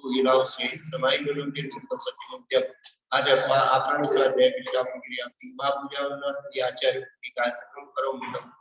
लीलाओं से समाई गुरु के चिंतन सत्य आज आपराणी स्वाध्याय की शाम क्रिया महापूजा उन्नति आचार्य की कार्यक्रम करो मतलब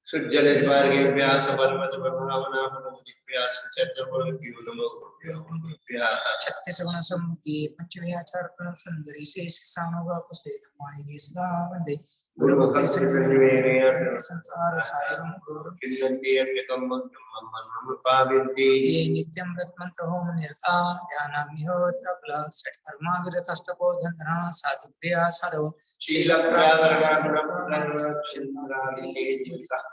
सुजल द्वार के व्यास बलवत भावना मनोदि व्यास चतुर्भुज की नमो व्यास 36 गुण सम्मुखी पंचमी आचार प्रण सुंदरी शेष सानोगा कुसे माई सदा वंदे गुरु भक्ति संजीवनी संसार सायरम गुरु किन्नति अन्यतम मम पावित्ति ये नित्यं व्रत मंत्र होम निरता ध्यानाग्निहोत्र प्ल षट कर्मा विरतस्तपो धंधना साधु प्रिया साधु शील प्रावरण चंद्राले जिका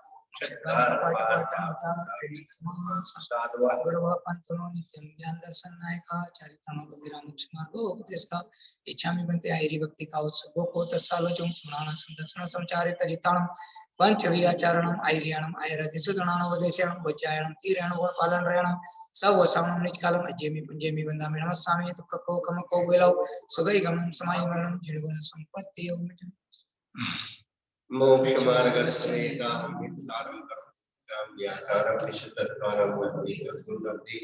गुरु पंथनो नित्यं ज्ञान दर्शन नायका चरित्रणो गंभीरा मोक्ष मार्गो उपदेशका इच्छामि बनते आयरी भक्ति का उत्सव को तत्सालोचम सुनाना संदर्शन संचारित जिताणम पंचवियाचारणम आयरियाणम आयरधिसुदणानो वदेशरणम वज्जायणम तीरणो गुण पालन रहणम सब वसावणम निष्कालम अजेमि पुंजेमि वंदामि नमस्सामि दुख को कम को बेलाओ सुगई गमनम समाई मरणम जिणगुण संपत्ति योग मोक्ष मार्गस्य सारं कर्म ज्ञातारं निश्चितत्वारं वन्दे तस्मिन्नर्थे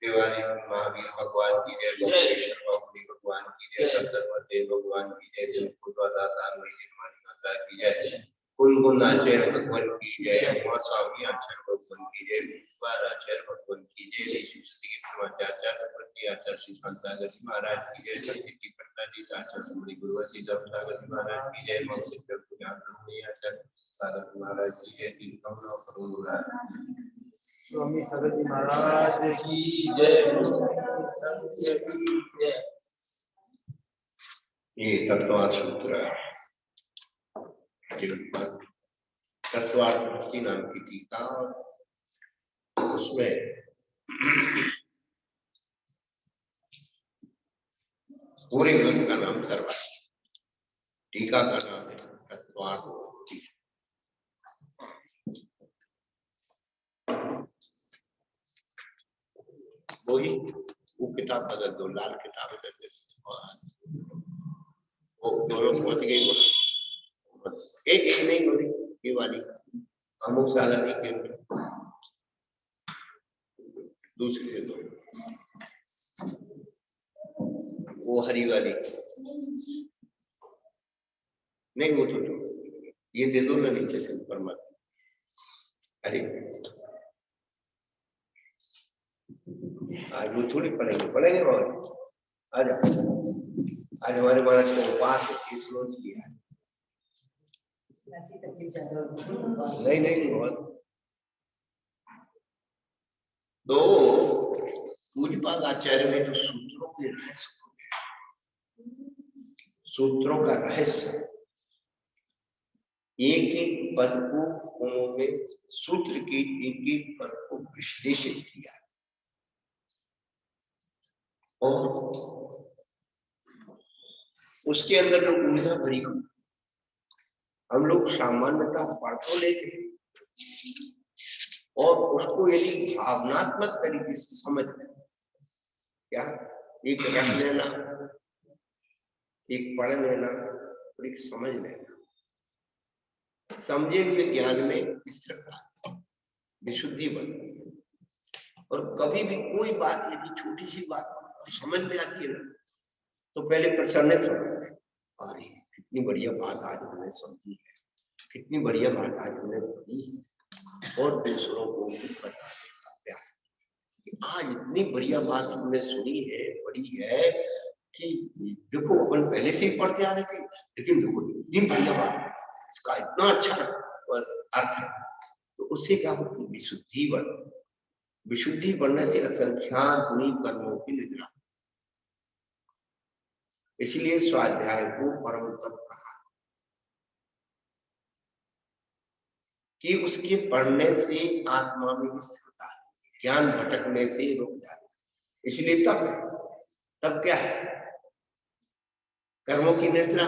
देवालय महावीर भगवान की जय लोकेश्वर भगवान भगवान की जय सत्यवते भगवान की जय जयपुरदाता मेरी माता की जय कुल आचार्य भगवान की जय उमा स्वामी आचार्य भगवान की जय विश्वास आचार्य भगवान की जय श्री आचार्य प्रति आचार्य श्री संतागर महाराज की जय सत्य की प्रताजी आचार्य श्री गुरुवती सागर महाराज की जय मौसिक आचार्य सागर महाराज की जय तीन कमलों करुणा स्वामी सागर जी महाराज की जय। ये तत्वार्थ सूत्र तत्वार्थ भक्ति नाम की टीका उसमें पूरे ग्रंथ का नाम सर्वार्थ टीका का नाम है तत्वार्थ भक्ति। वही वो किताब बदल दो लाल किताब बदल दो और वो दोनों पहुंच गई एक नहीं हो रही ये वाली अमुक सागर नहीं के दूसरी दे दो वो हरी वाली नहीं वो तो ये दे दो ना नीचे से ऊपर मत अरे आज वो थोड़ी पढ़ेंगे और आज हमारे महाराज को उपास किया है नहीं बहुत तो पूज्यपाद आचार्य में जो सूत्रों के रहस्य सूत्रों का रहस्य एक एक पद को उन्होंने सूत्र के एक एक पद को विश्लेषित किया और उसके अंदर जो ऊर्जा भरी हम लोग सामान्यतः पढ़ तो लेते हैं और उसको यदि भावनात्मक तरीके से समझ क्या एक रख लेना एक पढ़ लेना और एक समझ लेना समझे हुए ज्ञान में स्थिरता विशुद्धि बनती है और कभी भी कोई बात यदि छोटी सी बात समझ में आती है ना तो पहले प्रसन्नित हो जाता है अरे कितनी बढ़िया बात आज हमने समझी है कितनी बढ़िया बात आज हमने पढ़ी है और दूसरों को भी बताने का प्रयास किया आज इतनी बढ़िया बात हमने सुनी है पढ़ी है कि देखो अपन पहले से ही पढ़ते आ रहे थे लेकिन देखो इतनी बढ़िया बात इसका इतना अच्छा अर्थ है तो उससे क्या होती है विशुद्धि बनने से असंख्यात गुणी कर्मों की निद्रा इसलिए स्वाध्याय को परम तप कहा कि उसके पढ़ने से आत्मा में स्थिरता आती है, ज्ञान भटकने से रुक जाता है। इसलिए तप है। तब क्या है? कर्मों की निद्रा।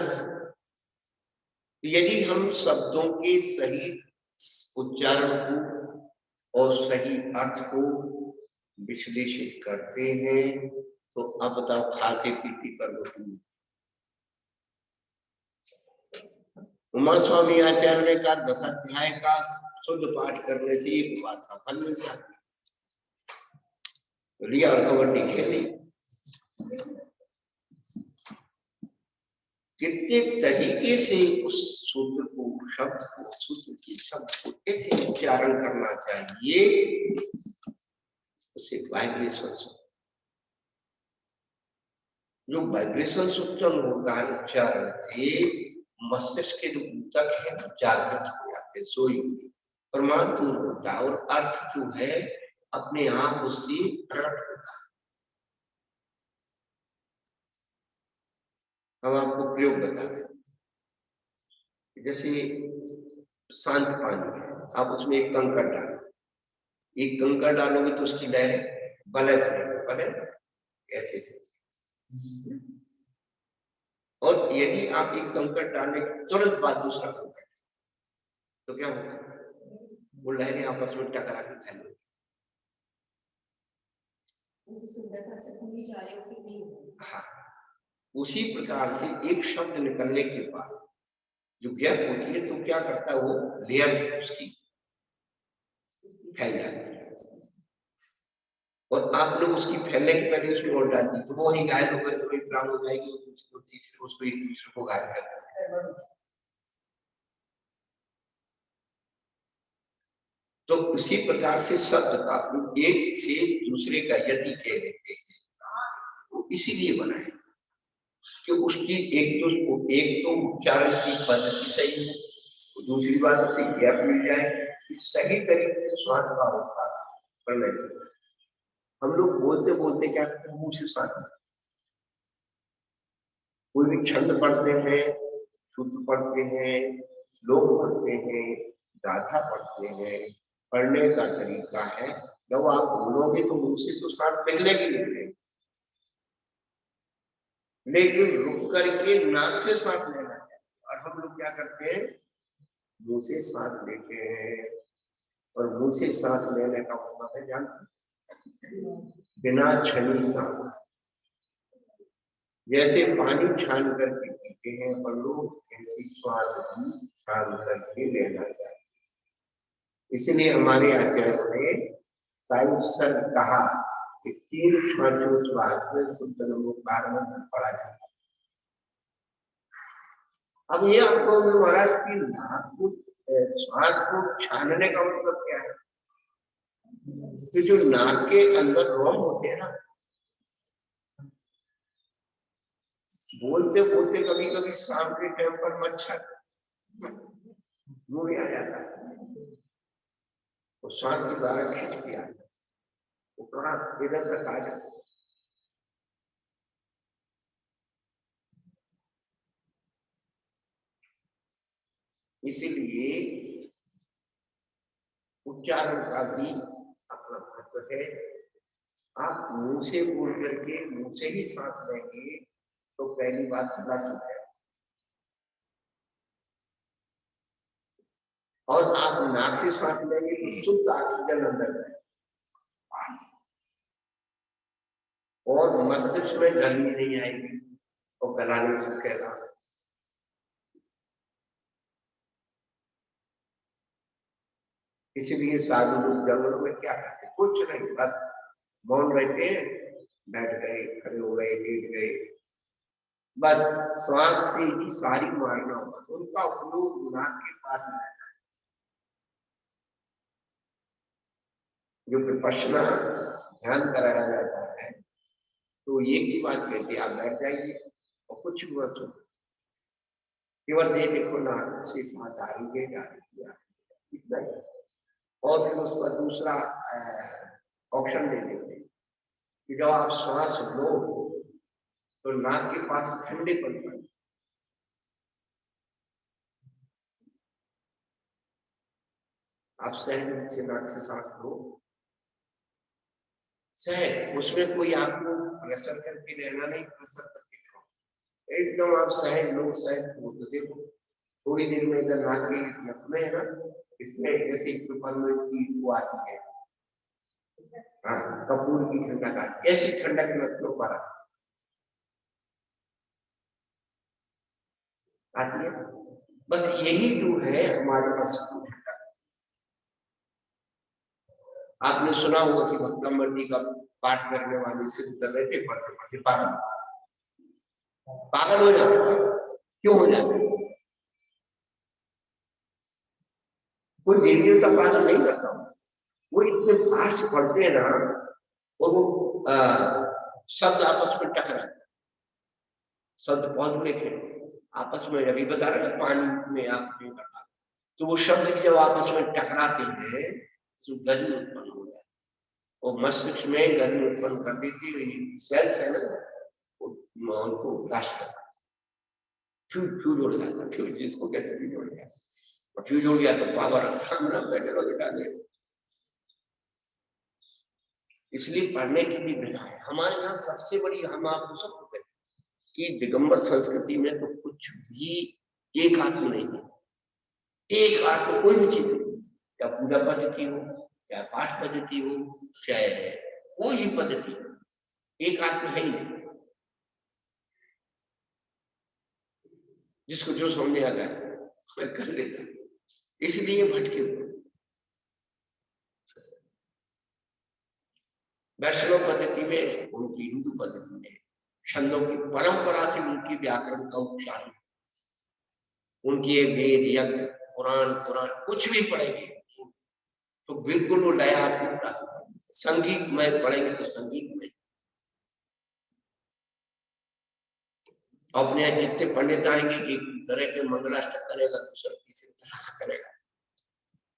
यदि हम शब्दों के सही उच्चारण को और सही अर्थ को विश्लेषित करते हैं तो अब बताओ खाते पीते कर्म की। उमा स्वामी आचार्य ने कहा 10 अध्याय का शुद्ध पाठ करने से एक उपासना फल मिल जाती है। लिया और कबड्डी खेल ली। कितने तरीके से उस सूत्र को, शब्द को, सूत्र के शब्द को कैसे उच्चारण करना चाहिए, उसे वाइब्रेशन, जो वाइब्रेशन उत्पन्न होता है उच्चारण से, मस्तिष्क के जो ऊतक है जागृत हो जाते हैं, सोई हुए, प्रमाण दूर होता है और अर्थ जो है अपने आप उससे प्रकट होता है। हम आपको प्रयोग बता दें। जैसे शांत पानी है, आप उसमें एक कंकड़ डालो, एक कंकड़ डालोगे तो उसकी लहरें बले बने ऐसे से। और यदि आप एक कंकड़ डालने के तुरंत बाद दूसरा कंकड़ तो क्या होगा? वो लहरें आपस में टकरा के फैलेंगी। हाँ, उसी प्रकार से एक शब्द निकलने के बाद जो गैप होती है तो क्या करता है, वो लेयर उसकी फैल जाती है और आप लोग उसकी फैलने के पहले उसमें और डाल दी तो वो वही घायल होकर कोई प्राण हो जाएगी और दूसरे तीसरे उसको एक दूसरे को घायल कर देगा। तो उसी प्रकार से शब्द का एक से दूसरे का यदि कह लेते हैं तो इसीलिए बनाए कि उसकी एक तो उच्चारण की पद्धति सही है, दूसरी बात उसे गैप मिल जाए कि सही तरीके से श्वास का होता करना चाहिए। हम लोग बोलते बोलते क्या करते हैं, मुंह से श्वास लेते। कोई भी छंद पढ़ते हैं, सूत्र पढ़ते हैं, श्लोक पढ़ते हैं, गाथा पढ़ते हैं, पढ़ने का तरीका है जब आप बोलोगे तो मुंह से तो श्वास निकलेगी निकलेगी, लेकिन रुक करके नाक से सांस लेना है। और हम लोग क्या करते हैं, मुंह से सांस लेते हैं और मुंह से सांस लेने का मतलब है जानते, बिना छनी सांस, जैसे पानी छान करके पीते हैं और लोग ऐसी श्वास भी छान करके लेना चाहिए। इसलिए हमारे आचार्यों ने कायसर कहा कि 3 श्वास में शुद्ध नमोकार में पढ़ा जाता है। अब ये आपको महाराज की नाक को श्वास को छानने का मतलब क्या है? तो जो नाक के अंदर रोम होते हैं ना, बोलते बोलते कभी कभी शाम के टाइम पर मच्छर मुंह में आ जाता है, वो श्वास के द्वारा खींच के आता है, वो कहा इधर तक आ जाता है। इसीलिए उच्चारण का भी अपना महत्व है। आप मुंह से बोल करके मुंह से ही सांस लेंगे तो पहली बात गला सूख है, और आप नाक से सांस लेंगे तो शुद्ध ऑक्सीजन अंदर है और मस्तिष्क में गर्मी नहीं आएगी और गला नहीं सूखेगा। इसीलिए साधु लोग जंगलों में क्या करते, कुछ नहीं, बस मौन रहते हैं, बैठ गए, खड़े हो गए, लेट गए, बस श्वास से ही सारी मारना होगा। उनका उपयोग नाक के पास रहता है। जो विपश्यना ध्यान कराया जाता है तो एक ही बात कहते, आप बैठ जाइए और कुछ भी मत सुनो, केवल ये देखो नाक से सांस आ रही है, जा रही है, इतना ही। और फिर उसका दूसरा ऑप्शन दे देते कि जब आप श्वास लो तो नाक के पास ठंडे पन पर, आप सहज रूप से नाक से सांस लो, सहज, उसमें कोई आपको प्रेशर करके रहना नहीं, प्रेशर करके रहो, एकदम आप सहज लो, सहज हो। तो देखो थोड़ी देर में इधर नाक की नस में है ना, इसमें ऐसे पेपरमिंट की वो आती है, हाँ कपूर की ठंडक आती, ऐसी ठंडक नसों पर आती है। बस यही जो है हमारे पास ठंडक। आपने सुना होगा कि भक्तमंडी का पाठ करने वाले सिद्ध कर रहे थे, पढ़ते पढ़ते पागल पागल हो जाते। पागल क्यों हो जाते? कोई देवियों का पागल नहीं करता, वो इतने फास्ट पढ़ते हैं ना, और वो शब्द आपस में टकराते, शब्द बहुत लिखे आपस में, अभी बता रहे हैं पानी में आप नहीं कर पाते, तो वो शब्द भी जब आपस में टकराते हैं तो गर्मी उत्पन्न हो जाती है, और मस्तिष्क में गर्मी उत्पन्न कर देती है, सेल्स है ना उनको फ्लैश करता है, फ्यूज उड़ जाता है, फ्यूज जिसको कहते हैं फ्यूज उड़ गया, और फ्यूज उड़ गया तो पावर हटा दे। इसलिए पढ़ने की भी विधा है हमारे यहाँ सबसे बड़ी, हम आपको सबको कहते हैं कि दिगंबर संस्कृति में तो कुछ भी एक आत्म नहीं है, एक आत्म कोई भी चीज नहीं, क्या पूजा पद्धति हो, चाहे पाठ पद्धति हो, चाहे कोई भी पद्धति, एक आत्म है ही नहीं, जिसको जो समझ आता है मैं कर लेता, इसलिए भटके हुए। वैष्णव पद्धति में, उनकी हिंदू पद्धति में छंदों की परंपरा से उनकी व्याकरण का उच्चारण, उनकी वेद यज्ञ पुराण पुराण कुछ भी पढ़ेंगे तो बिल्कुल वो लय आपको बता सकते, संगीत में पढ़ेंगे तो संगीत में, अपने यहाँ जितने पंडित आएंगे एक तरह के मंगलाष्टक करेगा, दूसरा तीसरी तरह का करेगा,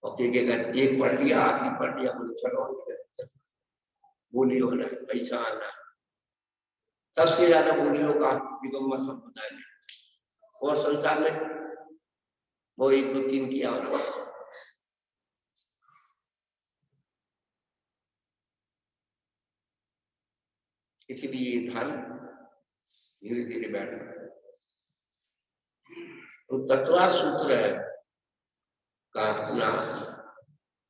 और एक पढ़ लिया, आखिरी पढ़ लिया, बोले चलो बोली होना है, पैसा आना है। सबसे ज्यादा बोलियों का दिगंबर संप्रदाय में, और संसार में वो 1 2 3 किया होना। इसलिए ये धर्म धीरे धीरे बैठ रहा है। तो तत्वार सूत्र का अपना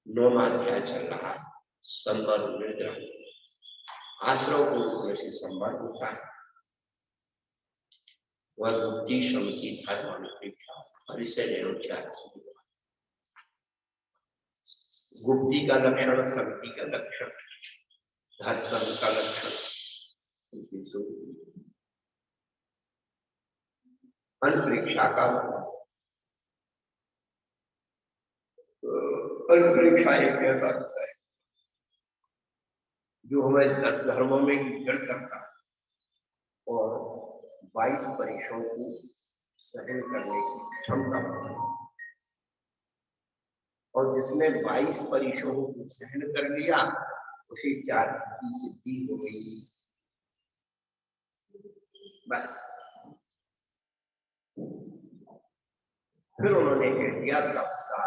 9वां अध्याय चल रहा है, संवर निर्ग्रह, आश्रव को जैसे संवर होता है, वह गुप्ति समिति धर्म अनुपेक्षा परिचय निरुच्चार। गुप्ति का लक्षण, समिति का लक्षण, धर्म का लक्षण, अंतरिक्षा का अंतरिक्षा एक ऐसा विषय है जो हमें 10 धर्मों में जड़ करता है और 22 परीक्षाओं को सहन करने की क्षमता होती है, और जिसने 22 परीक्षाओं को सहन कर लिया उसे 4 की सिद्धि हो गई। बस फिर उन्होंने कह दिया तब सा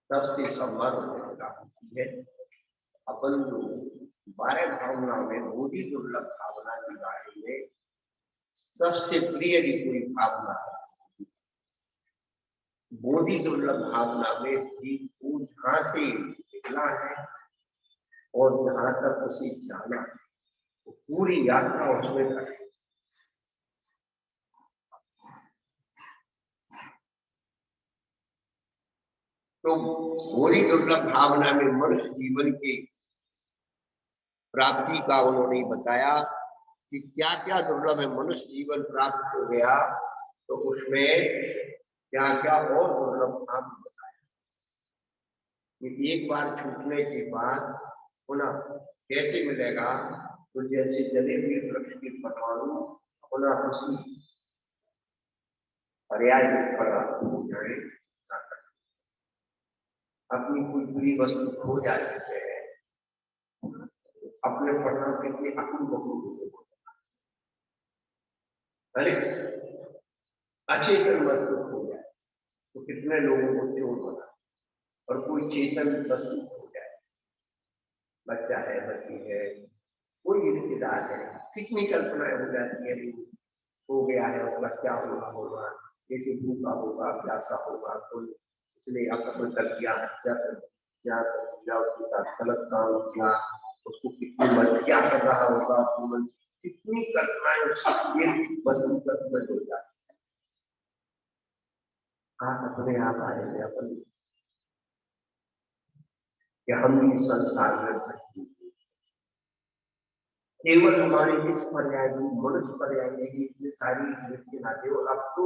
तब से संवाद होती है। अपन जो 12 भावना में बोधि दुर्लभ भावना के बारे में सबसे प्रिय कोई भावना है, बोधि दुर्लभ भावना में भी वो जहां से निकला है और जहां तक उसे जाना है, तो पूरी यात्रा उसमें करे। तो बोधि दुर्लभ भावना में मनुष्य जीवन की प्राप्ति का उन्होंने बताया कि क्या क्या दुर्लभ है। मनुष्य जीवन प्राप्त हो गया तो उसमें क्या क्या और दुर्लभ काम बताया कि एक बार छूटने के बाद पुनः कैसे मिलेगा, तो जैसे जले हुए वृक्ष के परमाणु पुनः उसी पर्याय हो जाए, अपनी कोई बुरी वस्तु खो जाती है आपने पढ़ना कितनी अकुल बकुल से बोला, अरे अचेतन वस्तु हो जाए तो कितने लोगों को चोट होना, और कोई चेतन वस्तु हो जाए, बच्चा है, बच्ची है, कोई रिश्तेदार है, कितनी कल्पनाएं हो जाती है, हो गया है उसका क्या होगा, कैसे भूखा होगा, प्यासा होगा, कोई उसने कत्ल कर दिया, हत्या कर दिया, उसके साथ गलत काम किया, उसको कितनी मर्ज क्या कर रहा होगा, कितनी कल्पनाएं वस्तु तक में हो जाती है। अपने आप आएंगे अपन कि हम भी संसार में भटके, केवल हमारे इस पर्याय मनुष्य पर्याय में ही इतने सारी रिश्ते नाते, और अब तो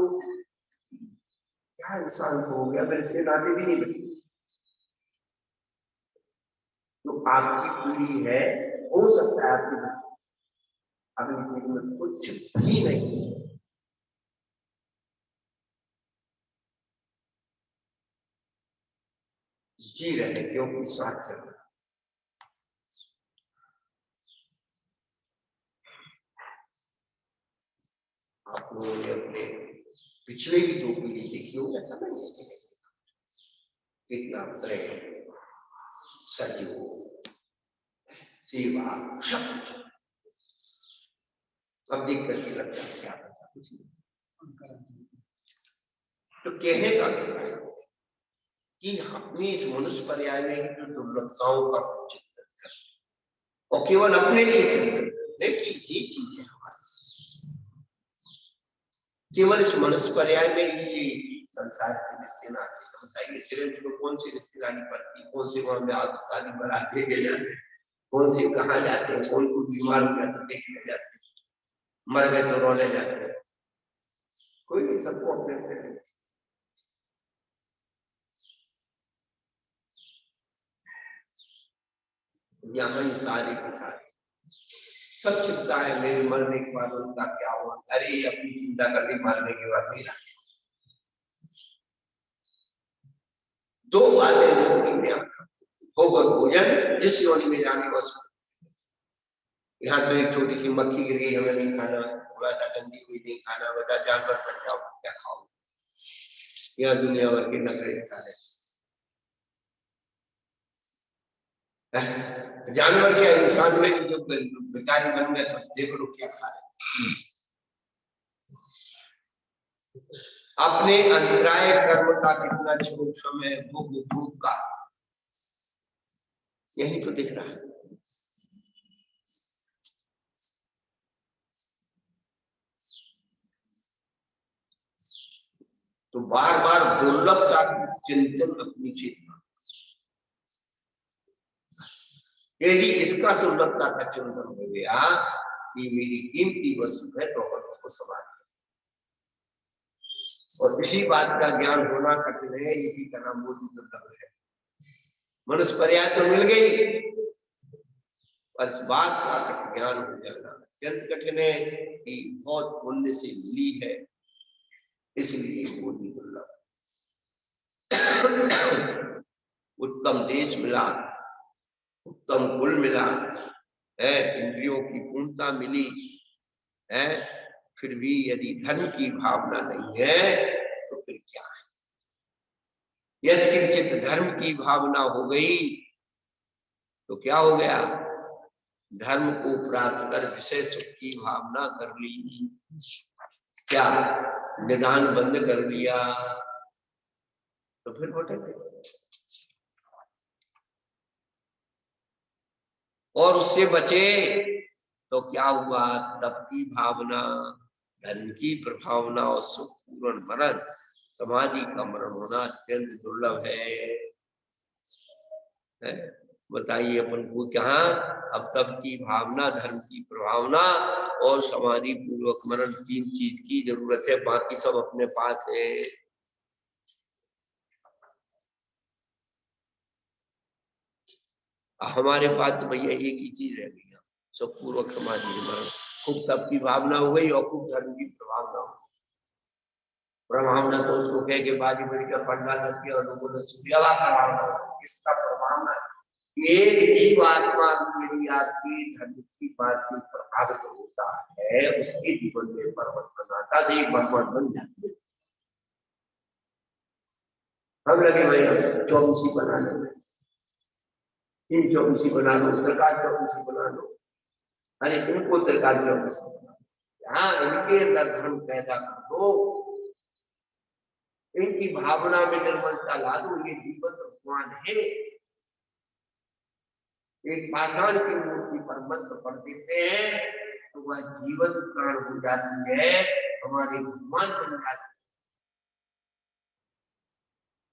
क्या इंसान हो गया, अगर इससे नाते भी नहीं बचे तो आपकी पीढ़ी है, हो सकता है आपकी अगली पीढ़ी में कुछ भी नहीं जी रहे, क्योंकि स्वास्थ्य चल रहा। आप लोगों ने अपने पिछले की जो पीढ़ी देखी होगा, समझ कितना प्रेम, सहयोग, सेवा, शब्द, अब देख करके लगता है क्या पता कुछ नहीं। तो कहने का कि अपनी इस मनुष्य पर्याय में ही तो दुर्लभताओं का चिंतन कर, और केवल अपने लिए चिंतन करने की ये चीज है हमारी, केवल इस मनुष्य पर्याय में ही संसार के रिश्ते नाते। बताइए चिरंज को कौन सी रिश्तेदारी पड़ती, कौन से वहां में शादी बारात भेजे जाते, कौन से कहाँ जाते हैं, कौन को बीमार हो गया तो देखने जाते, मर गए तो रोने जाते, कोई नहीं, सबको अपने अपने। यहाँ ही सारे के सारे सब चिंता है, मेरे मरने के बाद उनका क्या हुआ, अरे अपनी चिंता करनी, मरने के बाद मेरा। दो बातें जिंदगी में होकर भोजन, जिस योनि में जाने बस। यहाँ तो एक छोटी सी मक्खी गिर गई, हमें नहीं खाना, थोड़ा सा डंडी हुई नहीं खाना, बता जानवर बन जाओ क्या खाओ, यहाँ दुनिया भर के नखरे खा रहे। जानवर क्या, इंसान में जो बेकारी बन गए तो देख लो क्या खा रहे। अपने अंतराय कर्म का कितना छोट समय भोग भोग का, यही तो दिख रहा है। तो बार बार दुर्लभता चिंतन, अपनी चेतना, यदि इसका दुर्लभता का चिंतन हो गया कि मेरी कीमती वस्तु है तो अपन उसको संभाल, और इसी बात का ज्ञान होना कठिन है, इसी का नाम बुद्धि दुर्लभ है। मनुष्य पर्याय तो मिल गई, पर इस बात का ज्ञान हो जाना अत्यंत कठिन है कि बहुत पुण्य से मिली है, इसलिए बुद्धि दुर्लभ। उत्तम देश मिला, उत्तम कुल मिला है, इंद्रियों की पूर्णता मिली है, फिर भी यदि धर्म की भावना नहीं है तो फिर क्या है। यदि किंचित धर्म की भावना हो गई तो क्या हो गया, धर्म को प्राप्त कर विषय सुख की भावना कर ली, क्या निदान बंद कर लिया, तो फिर भटक गए। और उससे बचे तो क्या हुआ, तप की भावना, धन की प्रभावना और सुख पूर्ण मरण, समाधि का मरण होना अत्यंत दुर्लभ है। बताइए अपन को कहाँ, अब तप की भावना, धर्म की प्रभावना और समाधि पूर्वक मरण, तीन चीज की जरूरत है, बाकी सब अपने पास है। हमारे पास तो भैया एक ही चीज रह गई, सब पूर्वक समाधि मरण। खूब तप की भावना हो गई और खूब धर्म की प्रभावना हो गई। प्रभावना तो उसको कह के बाजी बड़ी का पंडा लग गया और लोगों ने सुविधा प्रभावना, इसका प्रभावना एक जीवात्मा यदि आपकी धर्म की बात से प्रभावित होता है, उसके जीवन में परिवर्तन आता है, एक भगवान बन जाती है। हम लगे भाई चौबीसी बनाने में, इन चौबीसी बना लो, सरकार चौबीसी बना लो, अरे इनको सरकार चौबीसी बना लो, हाँ इनके अंदर धर्म पैदा कर दो, इनकी भावना में निर्मलता ला दो, ये जीवन भगवान है। एक पाषाण की मूर्ति पर मंत्र पढ़ देते हैं तो वह जीवन प्राण हो जाती है, हमारे भगवान बन जाती है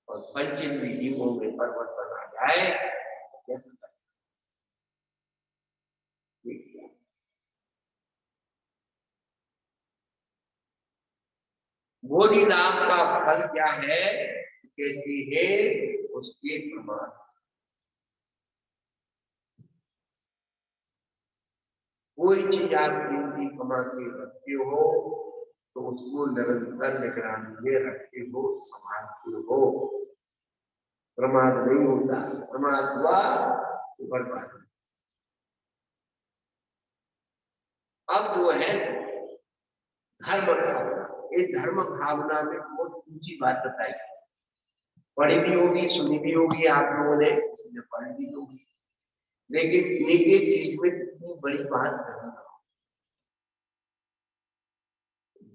और पंचेंद्रिय जीवों में परिवर्तन आ जाए तो कैसे करें? बोधि लाभ का फल क्या है? कहती है उसके प्रमाण। कोई चीज आप जिंदगी कमा के रखते हो तो उसको निरंतर निगरानी में रखते हो, संभालते हो, प्रमाद नहीं होता, प्रमाद हुआ तो बर्बाद। अब जो है धर्म भावना, इस धर्म भावना में बहुत ऊंची बात बताई, पढ़ी भी होगी, सुनी भी होगी आप लोगों ने, इसमें पढ़ी भी होगी, लेकिन एक एक चीज में इतनी बड़ी बात नहीं।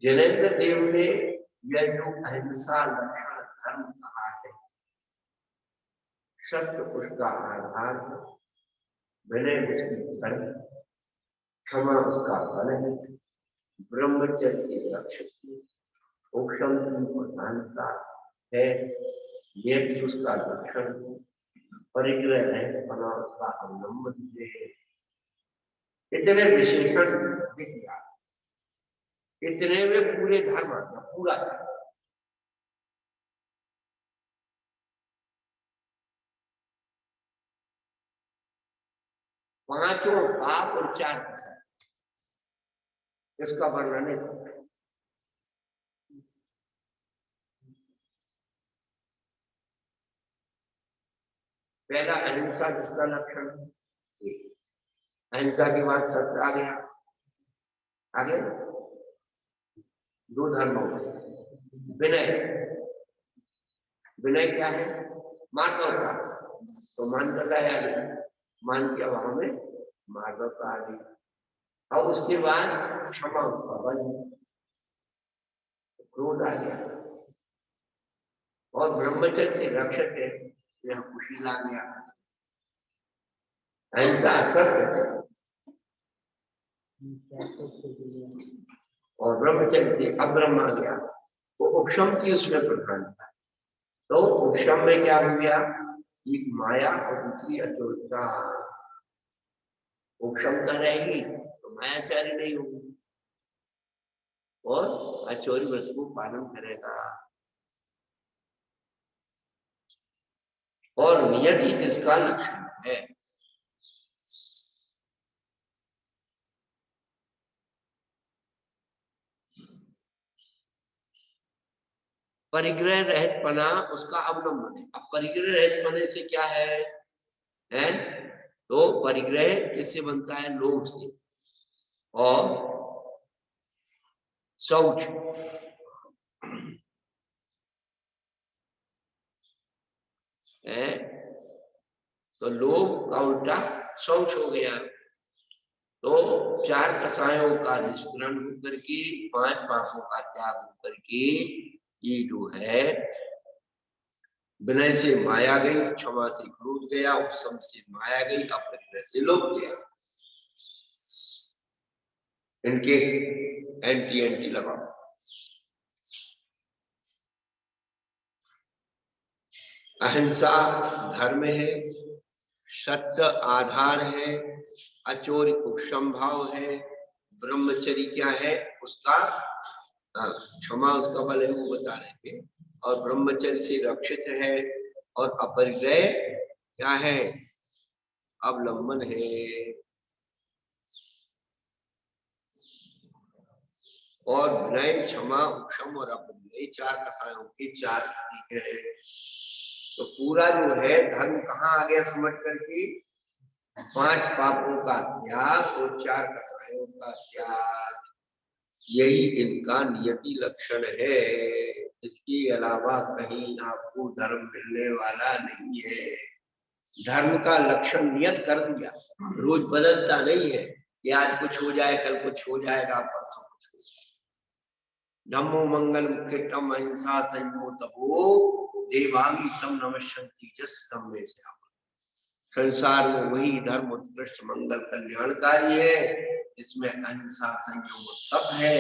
जैनेन्द्र देव ने यह जो अहिंसा लक्षण धर्म कहा है, सत्य उसका आधार है, विनय उसकी जड़, क्षमा उसका फल है, ब्रह्मचर्य से रक्षित, उपशम की प्रधानता है, यह उसका लक्षण, परिग्रह रहित बना उसका अवलंबन है। इतने विशेषण दिख गया, इतने में पूरे धर्म आ गया, पूरा धर्म। पांचों पाप और 4 कसर, इसका वर्णन है। पहला अहिंसा जिसका लक्षण है, अहिंसा के बाद सत्य आ गया, आगे 2 धर्म हो गए। विनय, विनय क्या है? मानवता, तो मान कैसा है आगे, मान के अभाव में मानवता आ गई। अब उसके बाद क्षमा उसका बल, क्रोध आ गया, और ब्रह्मचर्य से रक्षक है, यह खुशी ला गया, अहिंसा सत्य, और ब्रह्मचर्य से अब्रह्म आ गया, तो उपशम की उसमें प्रधानता। तो उपशम में क्या हो गया, एक माया और दूसरी अचोरता। उपशमता रहेगी तो माया सारी नहीं होगी, और अचोरी व्रत को पालन करेगा, और नियति जिसका लक्षण है। परिग्रह रहित पना उसका अवलंबन है। अब परिग्रह रहित पने से क्या है, तो परिग्रह किससे बनता है? लोभ से, और शौच, है तो लोभ का उल्टा शौच हो गया। तो 4 कसायों का निष्करण होकर के, 5 पापों का त्याग होकर के, ये जो है विनय से माया गई, क्षमा से क्रोध गया, उपशम से माया गई, अपरिग्रह से लोभ गया। इनके एंटी एंटी लगाओ। अहिंसा धर्म है, सत्य आधार है, अचोर उपशम भाव है, ब्रह्मचर्य क्या है उसका, क्षमा उसका बल है, वो बता रहे थे, और ब्रह्मचर्य से रक्षित है, और अपरिग्रह क्या है? अवलंबन है। और विनय, क्षमा, उपशम और अपरिग्रह 4 कसायों के 4 प्रतीक है। तो पूरा जो है धर्म कहाँ आ गया समझ करके, 5 पापों का त्याग और 4 कसायों का त्याग, यही इनका नियति लक्षण है। इसके अलावा कहीं आपको धर्म मिलने वाला नहीं है। धर्म का लक्षण नियत कर दिया, रोज बदलता नहीं है कि आज कुछ हो जाए कल कुछ हो जाएगा परसों कुछ हो जाएगा। धम्मो मंगल मुख्य तम अहिंसा संयमो तपो देवांगी तम नमस्यन्ति जस धम्मे श्याम। संसार में वही धर्म उत्कृष्ट मंगल कल्याणकारी है जिसमें अहिंसा संयम और तप है।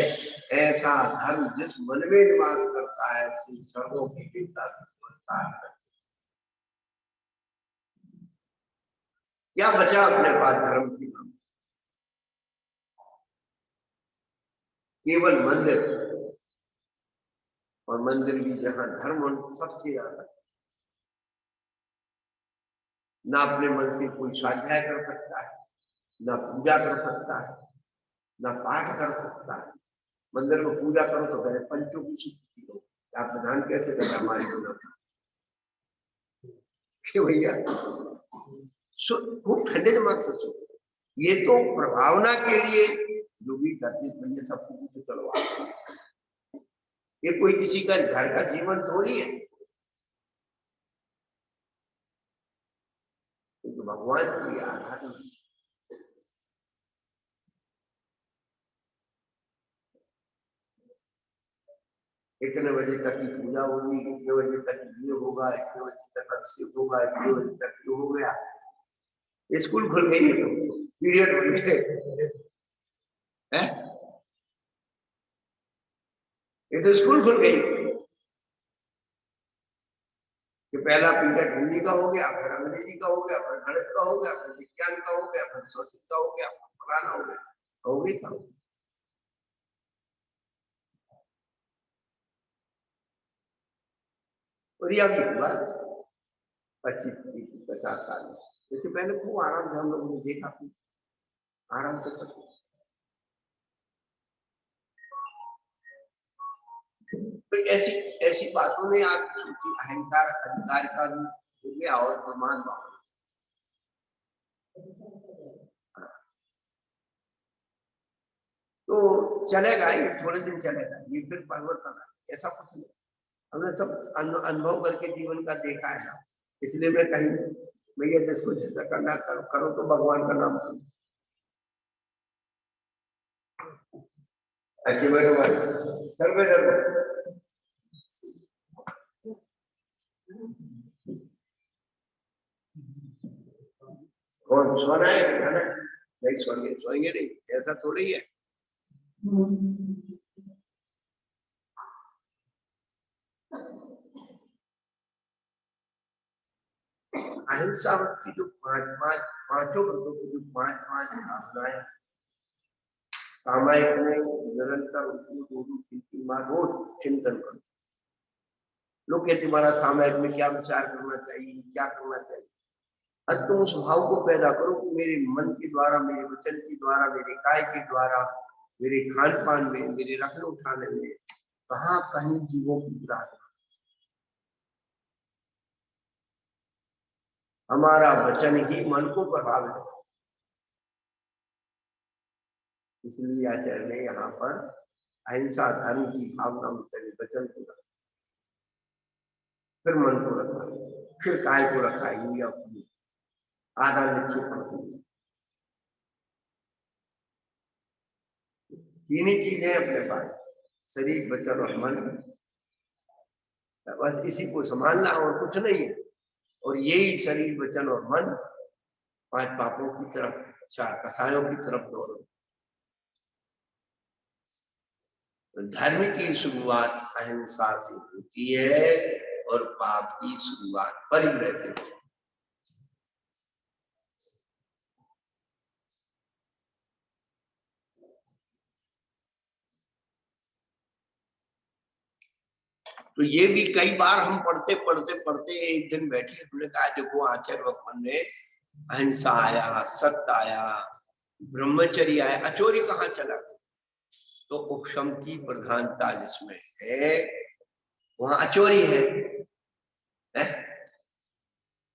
ऐसा धर्म जिस मन में निवास करता है उसी सर्वों की विद्या नमस्कार। क्या बचा अपने पास धर्म की नाम? केवल मंदिर, और मंदिर भी जहां धर्म सबसे ज्यादा, ना अपने मन से कोई स्वाध्याय कर सकता है, ना पूजा कर सकता है, ना पाठ कर सकता है। मंदिर में पूजा करो तो पहले पंचों की शुद्धि करो। आप प्रधान कैसे कर हमारे कि भैया खूब ठंडे दिमाग से सोचो। ये तो प्रभावना के लिए जो भी करते भैया सबको कुछ चलवा, ये कोई किसी का घर का जीवन थोड़ी है। तो भगवान की आराधना, इतने बजे तक की पूजा होगी, इतने बजे तक ये होगा, इतने बजे तक अभिषेक होगा, इतने बजे तक ये हो गया। स्कूल खुल गई है तो पीरियड बन गए, ये तो स्कूल खुल गई कि पहला पीरियड हिंदी का हो गया, फिर अंग्रेजी का हो गया, फिर गणित का हो गया, फिर विज्ञान का हो गया, फिर संस्कृत का हो गया, फलाना हो गया, हो गई था। और यह भी हुआ 25-50 साल में। इससे पहले खूब आराम से हम लोगों ने देखा, आराम से करते। तो ऐसी ऐसी बातों ने आप सोची, अहंकार अधिकार का भी हो गया और प्रमाण भाव। तो चलेगा, ये थोड़े दिन चलेगा, ये फिर परिवर्तन है, ऐसा कुछ नहीं। हमने सब अनुभव करके जीवन का देखा है ना, इसलिए मैं कहीं भैया जिसको जैसा करना करो, करो तो भगवान का नाम करो। अच्छे बैठो भाई, सर पे डर और सोना है खाना नहीं, सोएंगे सोएंगे नहीं, ऐसा थोड़ी है। अहिंसा की जो पांचों व्रतों की जो 5 भावनाएं सामायिक में निरंतर उसको 2-3 बार रोज चिंतन करो। लोग कहते तुम्हारा सामायिक में क्या विचार करना चाहिए, क्या करना चाहिए। अब तुम उस भाव को पैदा करो कि मेरे मन के द्वारा, मेरे वचन के द्वारा, मेरे काय के द्वारा, मेरे खान पान में, मेरे रखने उठाने में कहाँ कहीं जीवों की प्रार्थना। हमारा वचन ही मन को प्रभावित है। इसलिए आचार्य ने यहाँ पर अहिंसा धर्म की भावना में वचन को रखा, फिर मन को रखा, फिर काय को रखा, ये अपनी आधा निश्चित पड़ती है। 3 ही चीजें अपने पास, शरीर वचन और मन, बस इसी को संभालना और कुछ नहीं है। और यही शरीर वचन और मन 5 पापों की तरफ, 4 कसायों की तरफ दौड़ो। धर्म की शुरुआत अहिंसा से होती है और पाप की शुरुआत परिग्रह से होती है। तो ये भी कई बार हम पढ़ते पढ़ते पढ़ते एक दिन बैठे, हमने कहा देखो आचार्य भगवान ने अहिंसा आया, सत्य आया, ब्रह्मचर्य आया, अचोरी कहाँ चला गया। तो उपशम की प्रधानता जिसमें है वहां अचोरी है?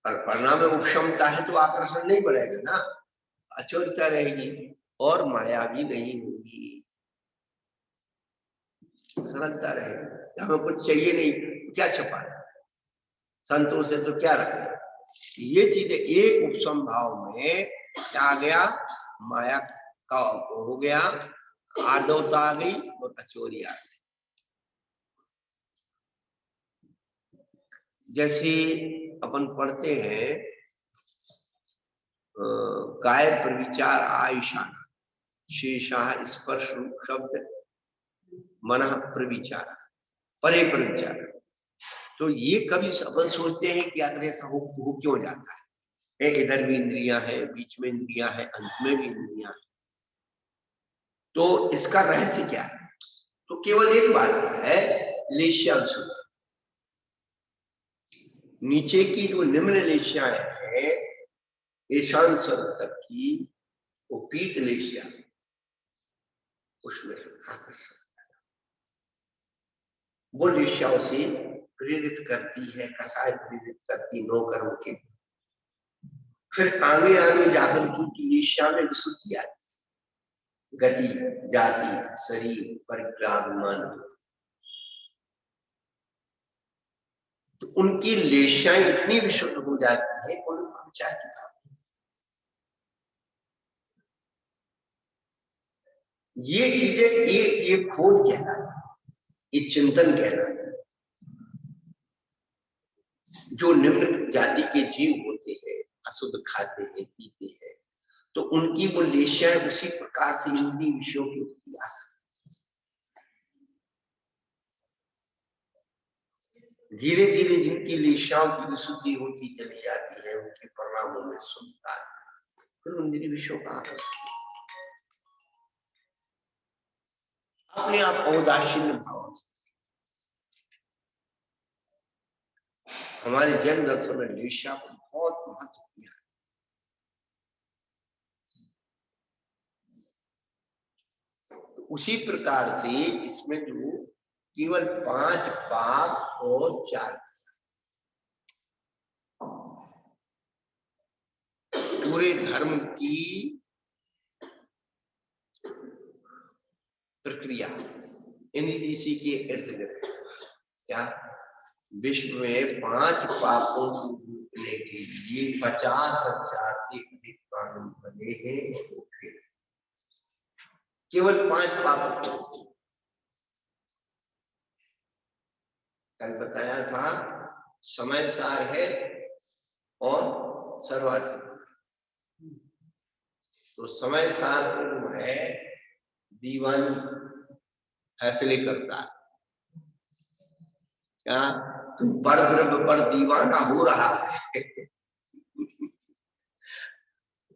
और परिणाम में उपशमता है तो आकर्षण नहीं बढ़ेगा ना, अचोरिता रहेगी और माया भी नहीं होगी, सरलता रहेगी। हमें कुछ चाहिए नहीं, क्या छपा, संतोष है तो क्या रखना। ये चीजें एक उपशम भाव में क्या आ गया, माया का हो गया, आर्दवता आ गई और अचोरी आ गई। जैसे अपन पढ़ते हैं काय प्रविचार आयुषाना शेषाह स्पर्श रूप शब्द मन प्रविचार परे प्रविचार। तो ये कभी अपन सोचते हैं कि अगर ऐसा हो क्यों जाता है, इधर भी इंद्रियां है, बीच में इंद्रियां है, अंत में भी इंद्रियां है, तो इसका रहस्य क्या है? तो केवल एक बात है, लेश्यांश। नीचे की जो निम्न लेशियाएं हैं ईशान स्वरूप तक की, वो पीत लेशिया, उसमें आकर्षण, वो लेशियाओं से प्रेरित करती है, कसाय प्रेरित करती नो कर्म के। फिर आगे आगे जाकर की लेशिया में विशुद्धि आती है, गति जाती है, शरीर परिग्राम मन, तो उनकी लेशियाएं इतनी विशुद्ध हो जाती है उन विचार की बात। ये चीजें ये खोज कहलाती, ये चिंतन कहलाती। जो निम्न जाति के जीव होते हैं, अशुद्ध खाते हैं, पीते हैं, तो उनकी वो लेशियाएं उसी प्रकार से इंद्रिय विषयों की होती आ सकती। धीरे धीरे जिनकी लेशियाओं की विशुद्धि होती चली जाती है, उनके परिणामों में शुद्धता है, फिर इंद्रिय विषयों का आकर्षण अपने आप औदासीन्य भाव। हमारे जैन दर्शन में लेशिया को बहुत महत्व दिया है। तो उसी प्रकार से इसमें जो केवल 5 पाप और 4 पूरे धर्म की प्रक्रिया इसी के इर्द गिर्द, क्या विश्व में 5 पापों को रोकने के लिए 50,000 से अधिक कानून बने हैं। केवल 5 पापों को कल बताया था, समय सार है और सर्वार्थ। तो समय सार जो है दीवानी फैसले करता है, क्या पर द्रव्य पर दीवाना हो रहा है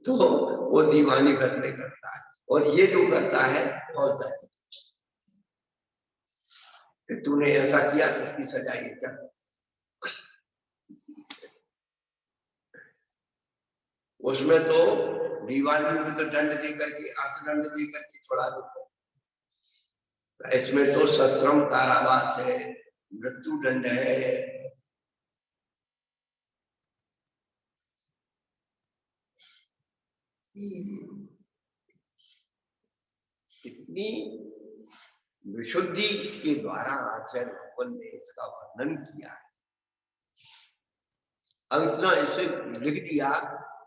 तो वो दीवानी फैसले करता है, और ये जो करता है बहुत ज्यादा, तूने ऐसा किया तो इसकी सजा ये क्या। उसमें तो दीवानी में तो दंड दे करके, अर्थदंड दे करके छोड़ा देता, इसमें तो सश्रम कारावास है, मृत्यु दंड है। कितनी विशुद्धि इसके द्वारा आचार्य भगवान ने इसका वर्णन किया है। अब इतना ऐसे लिख दिया,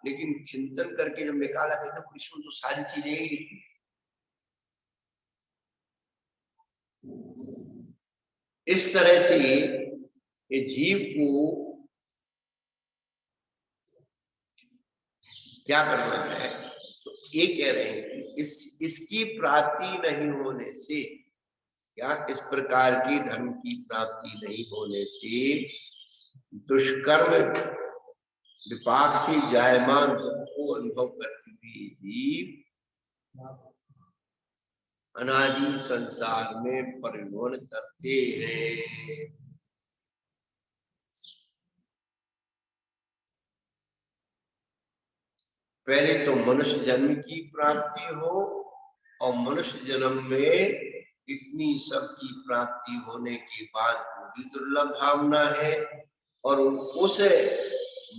लेकिन चिंतन करके जब निकाला था तो इसमें तो सारी चीजें ही लिखी। इस तरह से ये जीव को क्या करना है, तो ये कह रहे हैं कि इसकी प्राप्ति नहीं होने से, क्या इस प्रकार की धर्म की प्राप्ति नहीं होने से दुष्कर्म विपाक से जायमान दुख को अनुभव करती हुई जीव अनादि संसार में परिणोन करते हैं। पहले तो मनुष्य जन्म की प्राप्ति हो, और मनुष्य जन्म में इतनी सबकी प्राप्ति होने के बाद भी दुर्लभ भावना है, और उस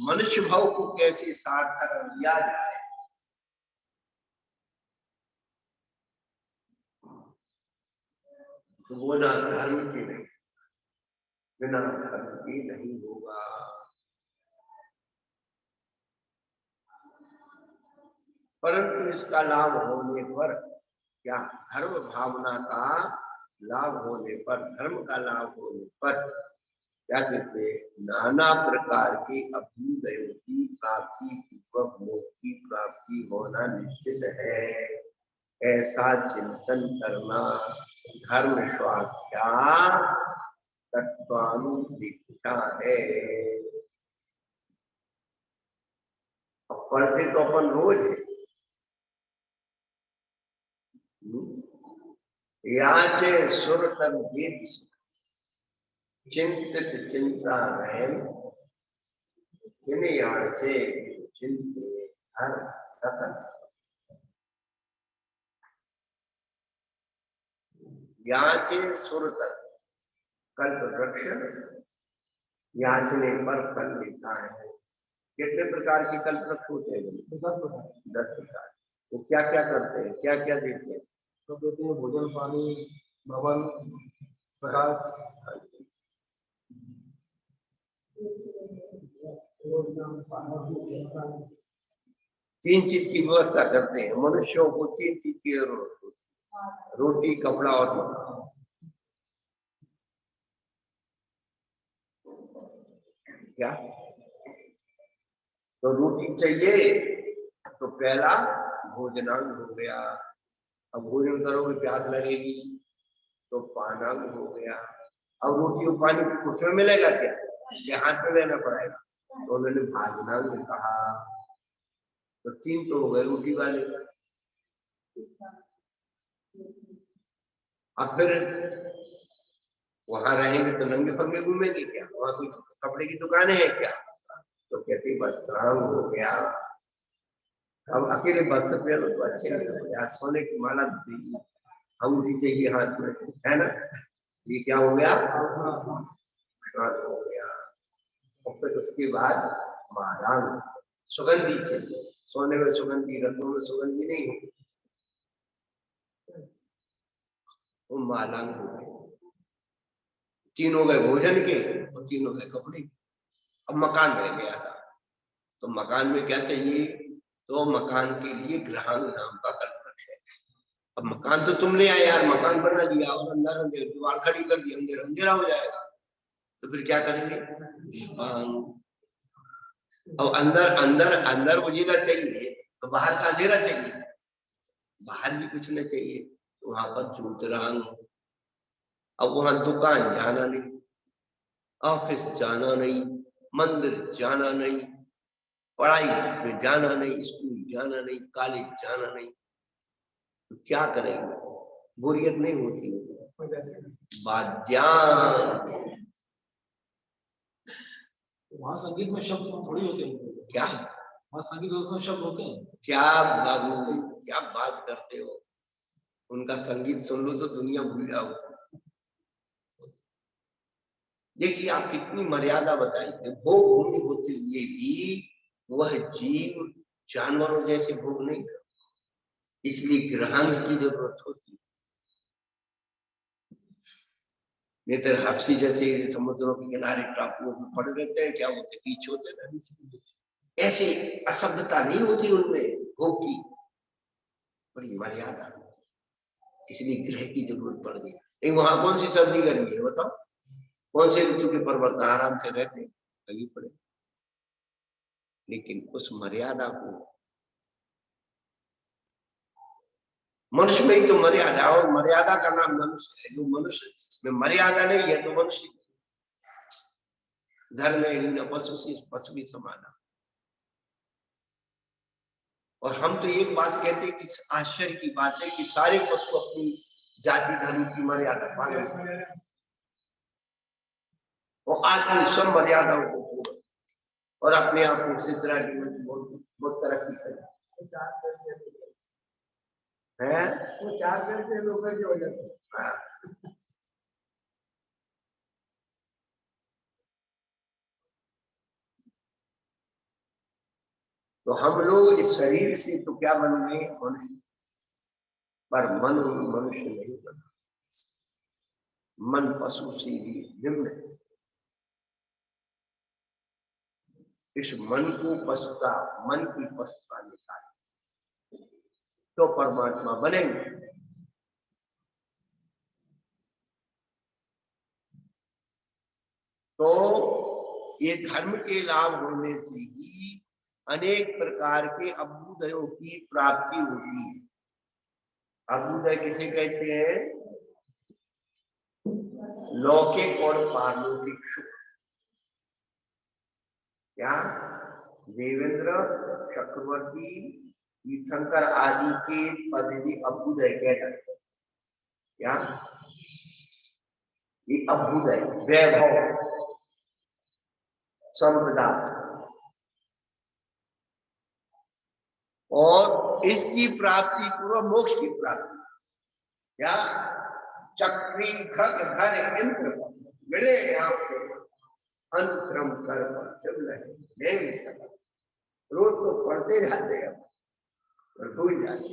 मनुष्य भाव को कैसे सार्थक किया जाए। तो वो ना धर्म की नहीं, बिना धर्म की नहीं होगा। परंतु इसका लाभ होने पर क्या, धर्म भावना का लाभ होने पर, धर्म का लाभ होने पर क्या कहते हैं, नाना प्रकार के अभ्युदयों की प्राप्ति पूर्वक मोक्ष की प्राप्ति होना निश्चित है, ऐसा चिंतन करना धर्म स्वाध्याय तत्वानुदीक्षा है। अब पढ़ते तो अपन रोज है, याचे सुर तन वेद चिंतित चिंता रहन, याचे चिंते हर सकल। याचे सुर तन, कल्प वृक्ष याचने पर फल देता है। कितने प्रकार के कल्प वृक्ष होते हैं? 10 प्रकार। तो क्या क्या करते हैं, क्या क्या देते हैं? तो देते हैं भोजन, पानी, भवन, प्रकाश। 3 चीज की व्यवस्था करते हैं। मनुष्यों को 3 चीज की जरूरत होती है, रोटी, कपड़ा और मकान। क्या? तो रोटी चाहिए तो पहला भोजनांग हो गया। अब भोजन करोगे प्यास लगेगी तो पानांग हो गया। अब रोटी और पानी की कुछ में मिलेगा क्या? ये हाथ में लेना पड़ेगा, तो उन्होंने भाजनांग कहा। तो 3 तो हो गए रोटी वाले। अब फिर वहां रहेंगे तो नंगे पंगे घूमेंगे क्या? वहां कोई कपड़े की दुकानें हैं क्या? तो कहते वस्त्रांग हो गया। अब अकेले वस्त्र पहनो तो अच्छे नहीं लगते, सोने की माला तो चाहिए, अंगूठी चाहिए हाथ में, है ना? ये क्या हो गया? हो गया। और फिर उसके बाद मालांग, सुगंधी चाहिए। सोने में सुगंधी, रत्नों में सुगंधी नहीं होगी, वो मालांग हो गए। 3 हो गए भोजन के और 3 हो गए कपड़े के। अब मकान रह गया था, तो मकान में क्या चाहिए? तो मकान के लिए ग्रहांग नाम का कल्पना है। अब मकान तो तुमने आया यार, मकान बना दिया और अंदर अंधेर दीवार खड़ी कर दी, अंधेर अंधेरा हो जाएगा, तो फिर क्या करेंगे? अब अंदर अंदर अंदर उजिला चाहिए तो बाहर का अंधेरा चाहिए, बाहर भी कुछ न चाहिए, तो वहां पर ज्योतिरांग। अब वहां दुकान जाना नहीं, ऑफिस जाना नहीं, मंदिर जाना नहीं, पढ़ाई में जाना नहीं, स्कूल जाना नहीं, कॉलेज जाना नहीं, तो क्या करेंगे? बोरियत नहीं होती? वाद्यान, वहाँ संगीत में शब्द थोड़ी होते हैं। क्या? वहाँ संगीत में शब्द होते हैं। क्या बाबू, क्या बात करते हो? उनका संगीत सुन लो तो दुनिया भूल जाओ। देखिए आप कितनी मर्यादा बताई। भोग भूमि होते हुए भी वह जीव जानवरों जैसे भोग नहीं था, इसलिए ग्रहांग की जरूरत होती। नहीं तो हफ्सी जैसे समुद्रों के किनारे टापुओं में पड़े रहते हैं, क्या होते बीच होते ना, ऐसे असभ्यता नहीं होती उनमें भोग की, बड़ी मर्यादा, इसलिए ग्रह की जरूरत पड़ गई। लेकिन वहां कौन सी सर्दी गर्मी है बताओ? कौन से ऋतु के परिवर्तन? आराम से रहते कहीं पड़े। लेकिन उस मर्यादा को, मनुष्य में ही तो मर्यादा, और मर्यादा का नाम मनुष्य है। जो मनुष्य में मर्यादा नहीं है तो मनुष्य धर्म में पशु से पशु भी समाना। और हम तो एक बात कहते हैं कि आश्चर्य की बात है कि सारे पशु अपनी जाति धर्म की मर्यादा पालन करते हैं, और आदमी सब मर्यादाओं को पूरा और अपने आप को उसी तरह की बहुत तरक्की करे है। वो 4 करके लोग करके हो जाते हैं। तो हम लोग इस शरीर से तो क्या बन गए, मनुष्य, पर मन मनुष्य नहीं बना। मन पशु से भी निम्न है। इस मन को पशुता, मन की पशुता निकाल तो परमात्मा बनेंगे। तो ये धर्म के लाभ होने से ही अनेक प्रकार के अभ्युदयों की प्राप्ति होती है। अभ्युदय किसे कहते हैं? लौकिक और पारलौकिक सुख। क्या देवेंद्र, चक्रवर्ती, तीर्थंकर आदि के पद्धति अभ्युदय कहलाते हैं। क्या ये अभ्युदय, वैभव, संपदा, और इसकी प्राप्ति पूर्व मोक्ष की प्राप्ति। क्या चक्री खग धर इंद्र मिले आपको अनुक्रम कर रोज तो पढ़ते जाते हैं और भूल जाते।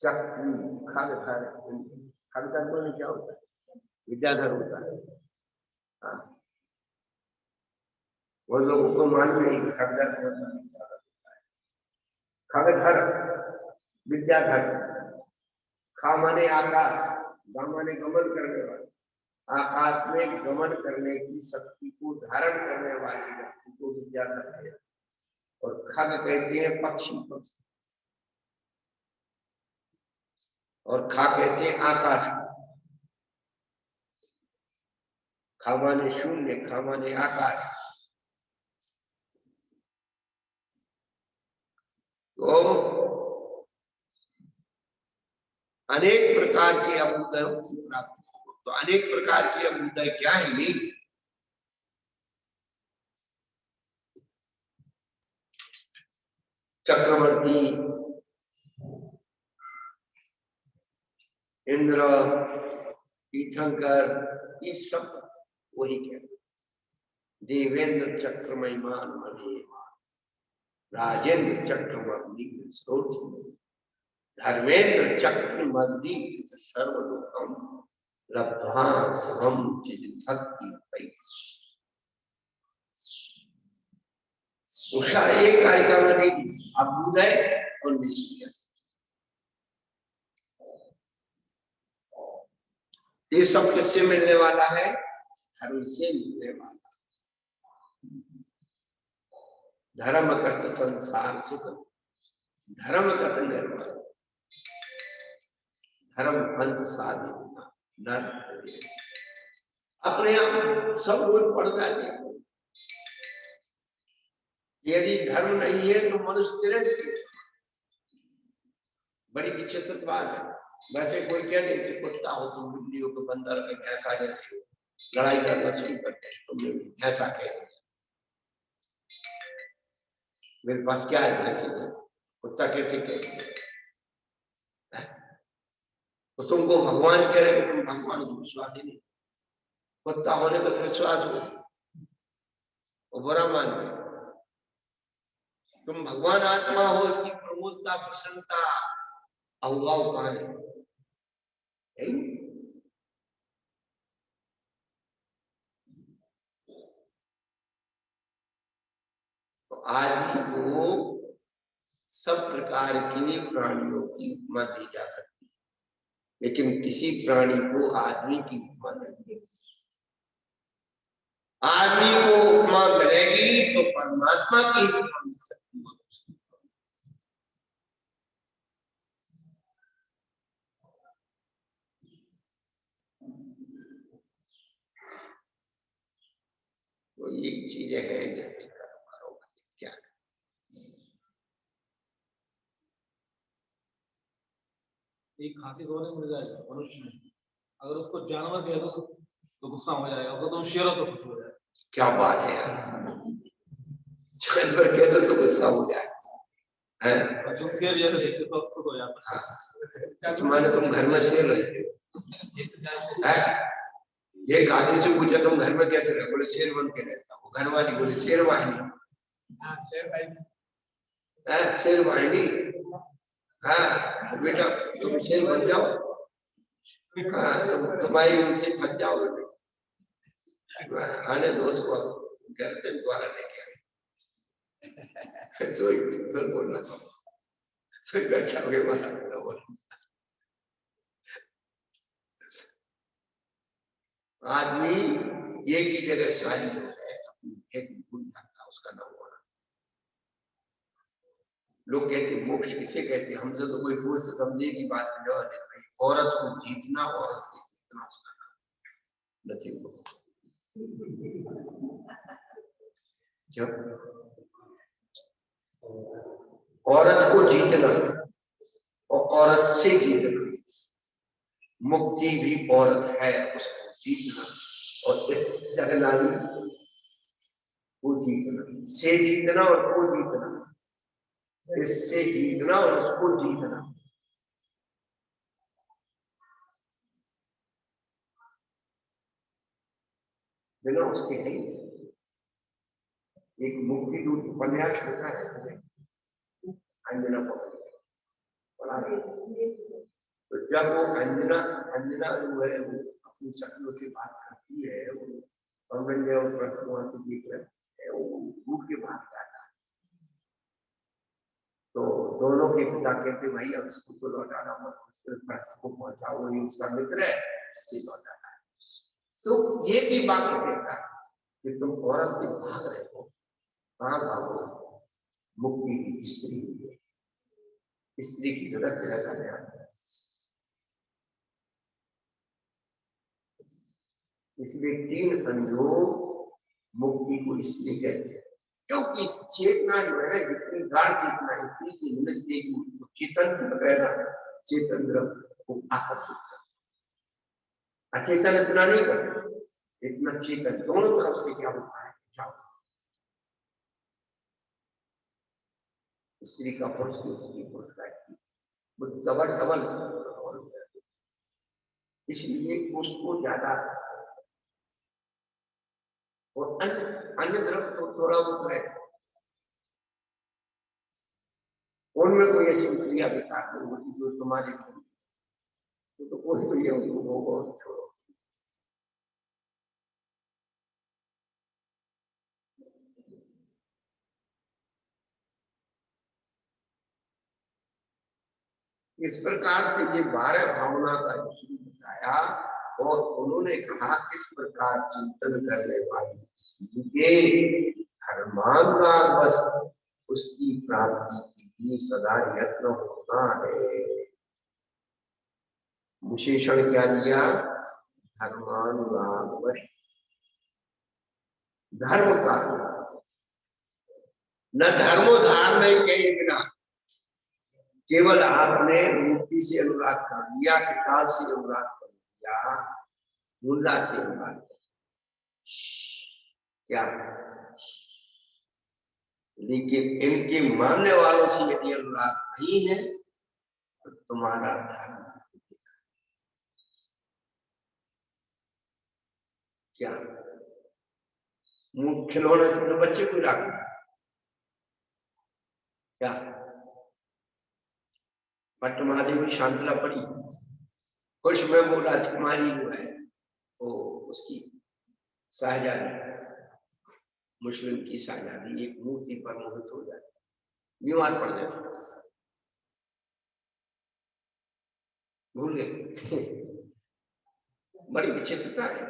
चक्री खगधर, खगधर बोले क्या होता है? विद्याधर होता है। हाँ, वो लोगों को मालूम नहीं खगधर होता है। खगधर विद्याधर, खा माने आकाश, गा माने गमन करने वाले, आकाश में गमन करने की शक्ति को धारण करने वाले व्यक्ति को विद्याधर है। और खग कहते हैं पक्षी, पक्षी, और खा कहते हैं आकाश। खा माने शून्य, खा माने आकाश। तो अनेक प्रकार के अभ्युदयों की प्राप्ति। तो अनेक प्रकार के अभ्युदय क्या है? यही चक्रवर्ती, इंद्र, तीर्थंकर, ये सब वही कहते। देवेंद्र चक्र महिमान मने राजेंद्र चक्रवर्ती धर्मेंद्र चक्र मर्दी सर्वलोकम लब्ध्वा शुभम चिद्भक्ति पै। उषा एक कार्यक्रम में दी अभ्युदय और निष्क्रिय। ये सब किससे मिलने वाला है? धर्म से मिलने वाला। धर्म करत संसार सुख, धर्म कत निर्मल, धर्म पंथ साधना नर। अपने आप सब लोग पढ़ जाते हैं। यदि धर्म नहीं है तो मनुष्य तिरंगे। बड़ी विचित्र बात है। वैसे कोई कह दे कि कुत्ता हो तुम, बिल्ली हो, बंदर हो, भैंसा जैसे हो, लड़ाई करना शुरू करते हैं, तुम भैंसा कह, मेरे पास क्या है भैंसे जैसे, कुत्ता कैसे कह? तो तुमको भगवान कह रहे हो, तुम भगवान को विश्वास ही नहीं। कुत्ता होने पर विश्वास हो वो बुरा मान है। तुम भगवान आत्मा हो, इसकी प्रमोदता, प्रसन्नता, अभाव कहाँ है? तो आदमी को सब प्रकार के प्राणियों की उपमा दी जा सकती है, लेकिन किसी प्राणी को आदमी की उपमा नहीं है। आदमी को उपमा मिलेगी तो परमात्मा की उपमा मिल सकती है। तो ये चीजें हैं, जैसे करो क्या एक खांसी रोने मिल जाएगा मनुष्य में, अगर उसको जानवर कह दो तो गुस्सा हो जाएगा, अगर तुम शेर हो तो खुश हो जाएगा। क्या बात है यार, जानवर कह दो तो गुस्सा हो जाएगा। तुम शेर जैसे देखते तो खुश हो जाता। तुम्हारे तुम घर में शेर रहते हो, एक आदमी से पूछा तुम घर में कैसे रहे, बोले शेर बन के रहता हूँ। घर वाली बोले शेर वाहिनी। हाँ शेर भाई शेर वाहिनी। हाँ तो बेटा तुम शेर बन जाओ। हाँ तुम्हारी उनसे फंस जाओगे बेटा। आने दो उसको, घर तक द्वारा लेके आए। सोई फिर बोलना सोई बैठा हो गया। आदमी एक ही जगह सारी जो है एक भूल जाता, उसका नाम होना। लोग कहते मोक्ष किसे कहते, हमसे तो कोई पूछ समझे की बात में जवाब देते भाई औरत को जीतना, औरत से जीतना, उसका नाम नहीं। जब औरत को जीतना और औरत से जीतना, मुक्ति भी औरत है उसको जीतना, और इस जगनानी को जीतना, से जीतना और को जीतना, इससे जीतना और उसको जीतना। बिना उसके है एक मुक्ति दूत उपन्यास होता है अंजना पढ़ा। तो जब वो अंजना अंजना जो है वो अपनी शक्लों से बात करती है, वो वहां से देख रहे हैं, वो भूख के बाहर जाता है। तो दोनों के पिता कहते भाई अब इसको तो लौटाना मत, को पहुंचाओ, ये उसका मित्र है, ऐसे लौटाना है। तो ये भी वाक्य कहता है कि तुम औरत से भाग रहे हो, कहाँ भागो, मुक्ति की स्त्री है, स्त्री की जगह तेरा कल्याण है। इसलिए 3 संयोग मुक्ति को स्त्री कहते हैं, क्योंकि इस चेतना जो है ना, जितनी गाढ़ चेतना स्त्री की निमित्त से चेतन वगैरह चेतन द्रव्य को आकर्षित कर, अचेतन इतना नहीं करते, इतना चेतन दोनों तरफ से क्या होता है, जाओ स्त्री का पुरुष की पुरुष का डबल डबल, इसलिए उसको ज्यादा। और अन्य द्रव्य तो थोड़ा बहुत है, उनमें कोई ऐसी क्रिया विकार नहीं होती जो तुम्हारे तो कोई भी उनको होगा छोड़ो। इस प्रकार से ये 12 भावना का शुरू बताया, और उन्होंने कहा इस प्रकार चिंतन करने वाले धर्मानुराग बस उसकी प्राप्ति के लिए सदा यत्न होना है। विशेषण क्या दिया, धर्मानुराग बस, धर्म का न धर्मोधार में कहीं बिना, केवल आपने मूर्ति से अनुराग कर लिया, किताब से अनुराग कर लिया, मुल्ला से अनुराग कर क्या, लेकिन इनके मानने वालों से यदि अनुराग नहीं है तो तुम्हारा धर्म क्या। मुंह खिलौने से तो बच्चे को राग क्या, भट्ट महादेव की शांतला पड़ी, कुछ में वो राजकुमारी जो है वो उसकी शाहजादी, मुस्लिम की शाहजादी एक मूर्ति पर मोहित हो जाती, बीमार पड़ जाती, भूल गए। बड़ी विचित्रता है।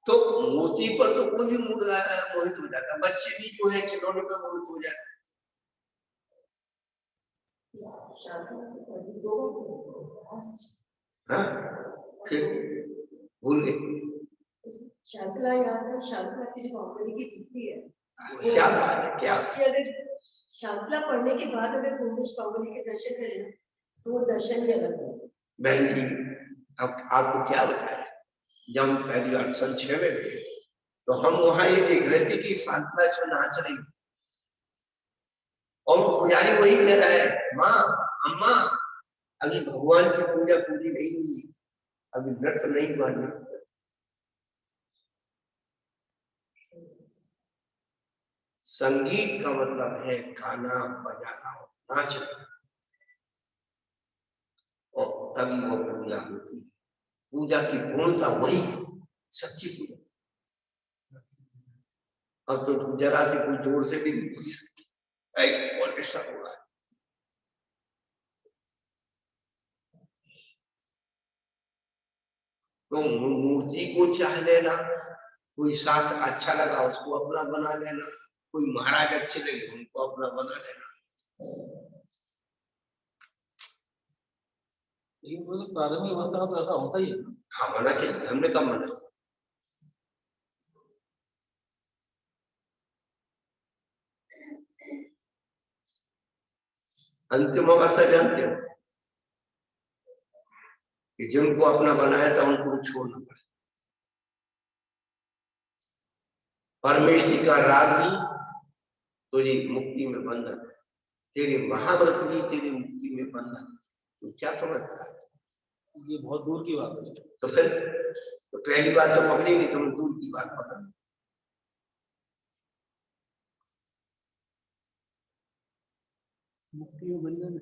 तो मूर्ति पर तो कोई भी मोहित हो जाता, बच्चे भी जो है खिलौने पर मोहित हो जाते। हाँ फिर भूल गए। शांतला याद है, शांतला की जो बाहुबली की कृति है, क्या बात है, क्या अगर शांतला पढ़ने के बाद अगर बाहुबली के दर्शन करें तो वो दर्शन ही अलग है। बहन जी अब आपको क्या बताया, जब हम पहली बार सन 6 में गए तो हम वहां ये देख रहे थे कि शांतला इसमें नाच रही, और वो पुजारी वही कह रहा है, माँ अम्मा अभी भगवान की पूजा पूरी नहीं हुई, अभी नृत्य नहीं हुआ। संगीत का मतलब है गाना बजाना नाचना, और तभी वो पूजा होती है। पूजा की पूर्णता वही सच्ची पूजा। अब तो जरा से कोई जोर से भी नहीं पूछ सकती, कौन डिस्टर्ब हो रहा है। तो मूर्ति को चाह लेना, कोई शास्त्र अच्छा लगा उसको अपना बना लेना, कोई महाराज अच्छे लगे उनको अपना बना लेना। लेकिन वो तो प्रारंभिक अवस्था में तो ऐसा होता ही है। हाँ होना चाहिए, हमने कब मना। अंतिम अवस्था जानते हो कि जिनको अपना बनाया था उनको छोड़ना पड़े। परमेष्टि का राग भी तुझे मुक्ति में बंधन है, तेरे महाव्रत भी तेरी मुक्ति में बंधन। तू क्या समझता है? ये बहुत दूर की बात है। तो फिर तो पहली बात तो पकड़ी नहीं, तुम दूर की बात पकड़। मुक्ति में बंधन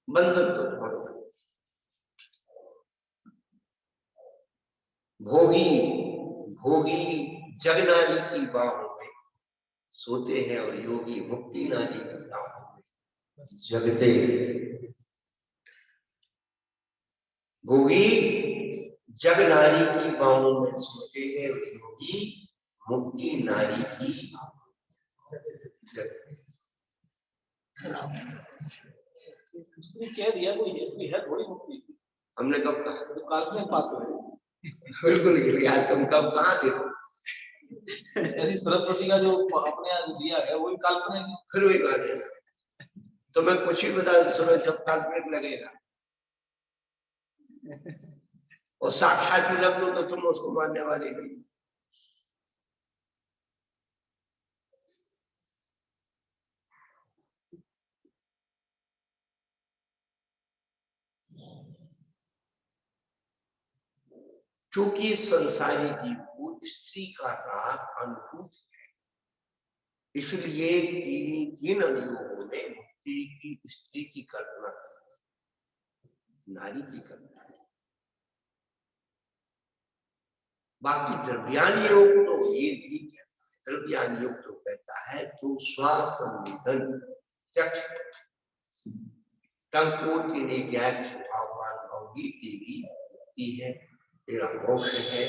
बंधन तो बहुत भोगी भोगी जगनारी की बाहों में सोते हैं, और योगी मुक्ति नारी की बाहों में जगते। भोगी जगनारी की बाहों में सोते हैं, और योगी मुक्ति नारी की जगते। उसने कह दिया कोई हिस्ट्री है थोड़ी मुक्ति। हमने कब कहा? तो काल्पनिक बात है। बिल्कुल यार, तुम कब कहाँ थे? यदि सरस्वती का जो अपने यहाँ दिया है वही काल्पनिक है। फिर वही बात है, तो मैं कुछ ही बता सुनो, जब काल्पनिक लगेगा और साक्षात भी लग लो तो तुम उसको मानने वाले नहीं। क्योंकि संसारी जीव को स्त्री का राग अनुभूत है, इसलिए तीन अनुयोगों में मुक्ति की स्त्री की कल्पना की, नारी की कल्पना की। बाकी द्रव्यान योग तो ये नहीं कहता है, द्रव्यान योग तो कहता है तू स्वासंवेदन चक्ष टंको तेरे ज्ञान स्वभाववान होगी, तेरी मुक्ति है, तेरा मोक्ष है,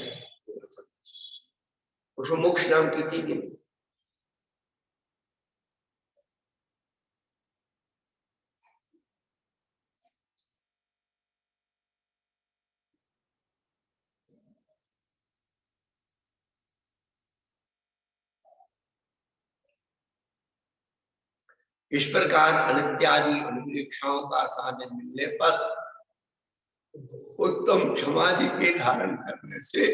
तेरा सब। उसमें मोक्ष नाम की चीज नहीं। इस प्रकार अनित्यादि अनुप्रेक्षाओं का साधन मिलने पर उत्तम समाधि के धारण करने से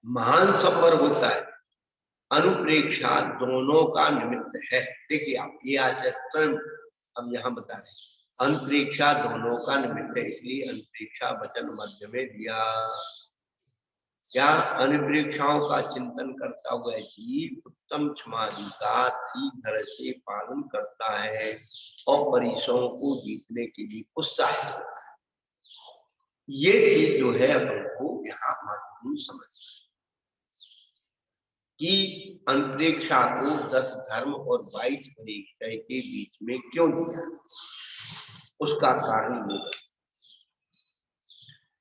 महान संपर्क होता है। अनुप्रेक्षा दोनों का निमित्त है। देखिए आप ये आचरण अब यहाँ बता रहे हैं, अनुप्रेक्षा दोनों का निमित्त है, इसलिए अनुप्रेक्षा वचन मध्य में दिया। क्या? अनुप्रेक्षाओं का चिंतन करता हुआ जीव उत्तम समाधि का ठीक तरह से पालन करता है और परिसरों को जीतने के लिए उत्साहित होता है। ये चीज जो है हमको यहाँ महत्वपूर्ण समझना है कि अनुप्रेक्षा को 10 धर्म और 22 परिचय के बीच में क्यों दिया। उसका कारण ये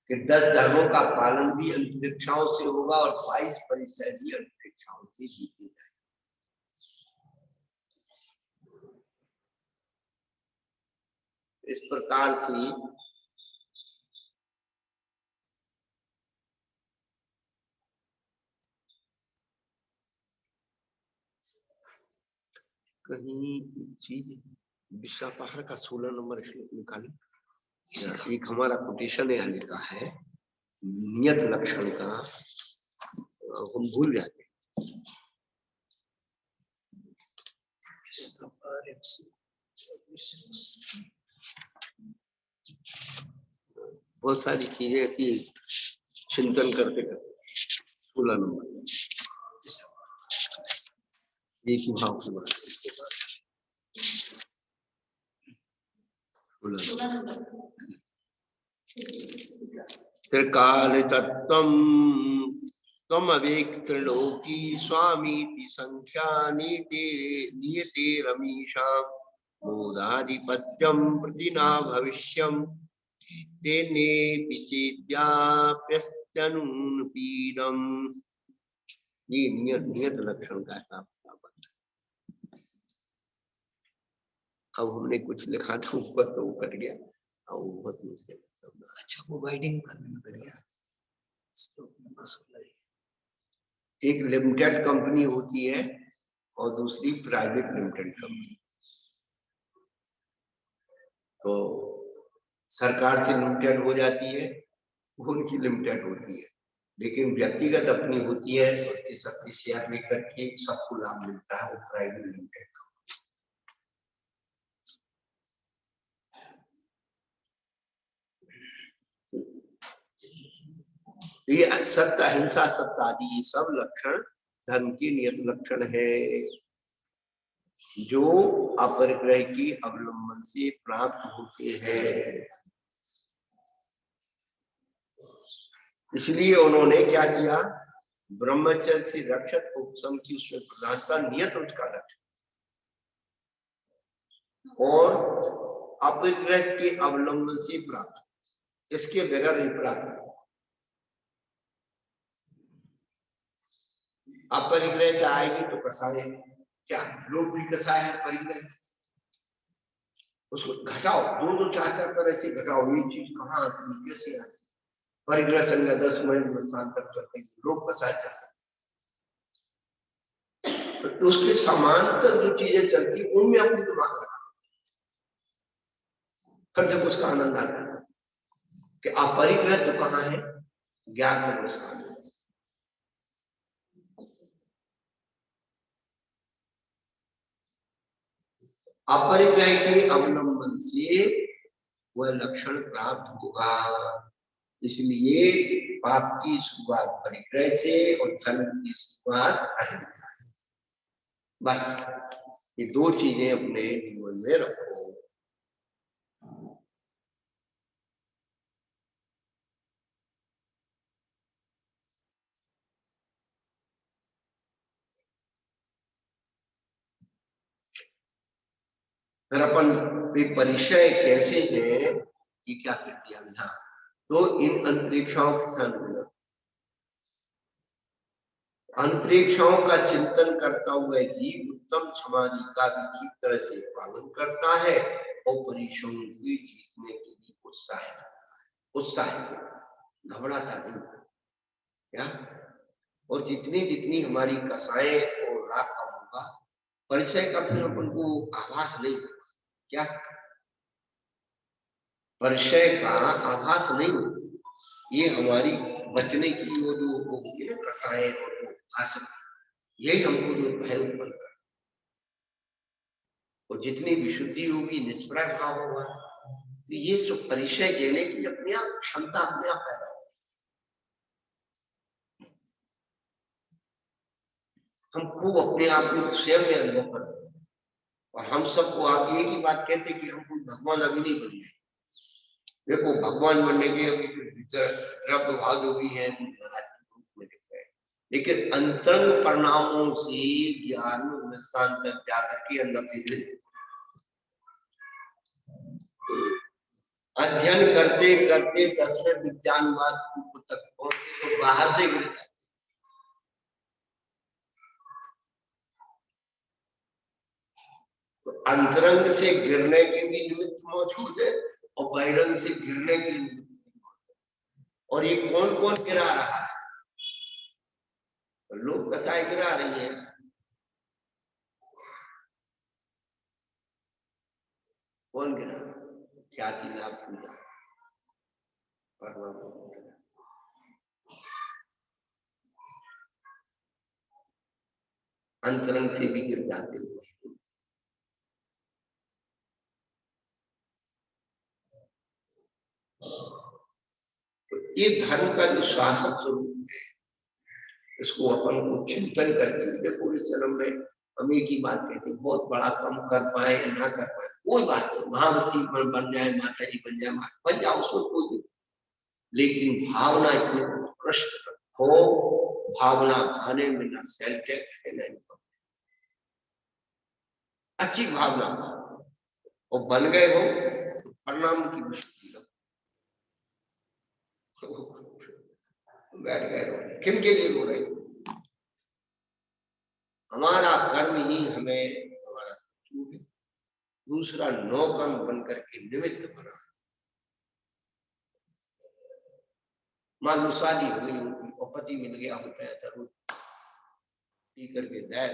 कि 10 धर्मों का पालन भी अनुप्रेक्षाओं से होगा और 22 परिचय भी अनुप्रेक्षाओं से जीते जाए। इस प्रकार से कहीं चीज विश्वा पहाड़ का 16 नंबर निकाले। एक हमारा कोटेशन यहाँ लिखा है, नियत लक्षण का हम भूल जाते हैं। बहुत सारी चीजें ऐसी चिंतन करते करते 16 नंबर एक ही भाव की बात है। इसके बाद 16 नंबर त्रिकाल तत्त्वं त्वमवेक्त्रलोकी स्वामीति संख्या नियते रमीषां मोदाधिपत्यं प्रतिना भविष्यं तेने पिचेद्याप्यस्तनूनपीदम्। ये नियत लक्षण का हिसाब किताब है। अब हमने कुछ लिखा था ऊपर तो वो कट गया और बहुत मुश्किल शब्द। अच्छा वो वाइडिंग करने में पड़ गया। एक लिमिटेड कंपनी होती है और दूसरी प्राइवेट लिमिटेड कंपनी। तो सरकार से लिमिटेड हो जाती है, वो उनकी लिमिटेड होती है, लेकिन व्यक्तिगत अपनी होती है, उसके सबके शेयर लेकर के सबको लाभ मिलता है, वो प्राइवेट लिमिटेड कंपनी। ये सत्य, अहिंसा, सत्य आदि ये सब लक्षण धर्म के नियत लक्षण है जो अपरिग्रह की अवलंबन से प्राप्त होते हैं। इसलिए उन्होंने क्या किया, ब्रह्मचर्य से रक्षक उपशम की उसमें प्रधानता नियत उसका लक्षण और अपरिग्रह के अवलंबन से प्राप्त, इसके बगैर नहीं प्राप्त। अपरिग्रह आएगी तो कसाय क्या है, लोग भी कसाय है परिग्रह, उसको घटाओ, दो चार तरह से घटाओ, ये चीज कहाँ आती है, कैसे आती है। परिग्रह संज्ञा 10 मिनट तक चलते लोग कसाय चलते, तो उसके समांतर जो चीजें चलती उनमें अपनी दिमाग लगा कम से उसका आनंद आता है कि अपरिग्रह तो कहाँ है, ज्ञान में स्थान है। अपरिग्रह के अवलंबन से वह लक्षण प्राप्त होगा। इसलिए पाप की शुरुआत परिग्रह से और धर्म की शुरुआत अहिंसा से। बस ये दो चीजें अपने जीवन में रखो। फिर अपन परिचय कैसे है, ये क्या कहती है विधान, तो इन अंतरिक्षाओं के साथ अंतरिक्षाओं का चिंतन करता हुआ जीव उत्तम समाधि का भी ठीक तरह से पालन करता है और परीक्षाओं को जीतने के लिए उत्साहित घबराता नहीं क्या। और जितनी जितनी हमारी कसाएं और राग कम होगा, परिचय का फिर अपन को आभास नहीं होगा, क्या परिचय का आभास नहीं होगा। ये हमारी बचने की वो जो होगी ना कसाएं और वो आसक्ति, यही हमको जो भय उत्पन्न कर, और जितनी विशुद्धि होगी, निष्प्रय भाव होगा, तो ये सब परिचय देने की अपने आप क्षमता अपने आप पैदा होती है। हम खूब अपने आप को स्वयं में अनुभव करते हैं, और हम सबको आप एक ही बात कहते हैं कि हमको भगवान अभी नहीं बन गए। देखो भगवान बनने के अभी द्रव्य भाव जो भी है लेकिन अंतरंग परिणामों से ज्ञान स्थान तक जाकर के अंदर से अध्ययन करते करते 10वें विज्ञानवाद तक पहुंचे तो बाहर से गिर जाते। तो अंतरंग से गिरने के भी निमित्त मौजूद है और बहिरंग से गिरने के निमित्त, और ये कौन कौन गिरा रहा है, लोग कसाई गिरा रही है। कौन गिरा, ख्याति लाभ पूजा, अंतरंग से भी गिर जाते हुए। तो ये धर्म का जो शासक स्वरूप है, इसको अपन को चिंतन करके, देखो इस जन्म में हम एक ही बात कहते हैं, बहुत बड़ा कम कर पाए या ना कर पाए कोई बात नहीं, महावती बन जाए, माता जी बन जाए, बन जाओ, उसमें कोई नहीं, लेकिन भावना इतनी उत्कृष्ट हो, भावना भाने में ना सेल टैक्स है ना इनकम, अच्छी भावना और बन गए हो तो परिणाम की मुश्किल बैठ गए रोने, किन के लिए रो रहे? हमारा कर्म ही हमें हमारा है, दूसरा नौकर्म बनकर के निमित्त बना। मान लो शादी हो गई होती और पति मिल गया होता है, ऐसा रोज पी करके दाय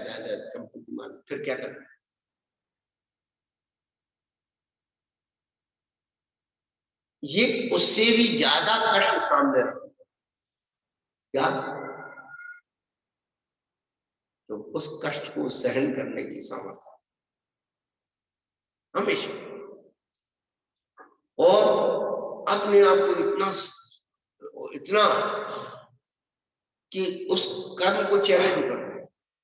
संपत्ति मान, फिर क्या करना? ये उससे भी ज्यादा कष्ट सामने रखो क्या, तो उस कष्ट को सहन करने की सामर्थ्य हमेशा, और अपने आप को इतना कि उस कर्म को चैलेंज करो।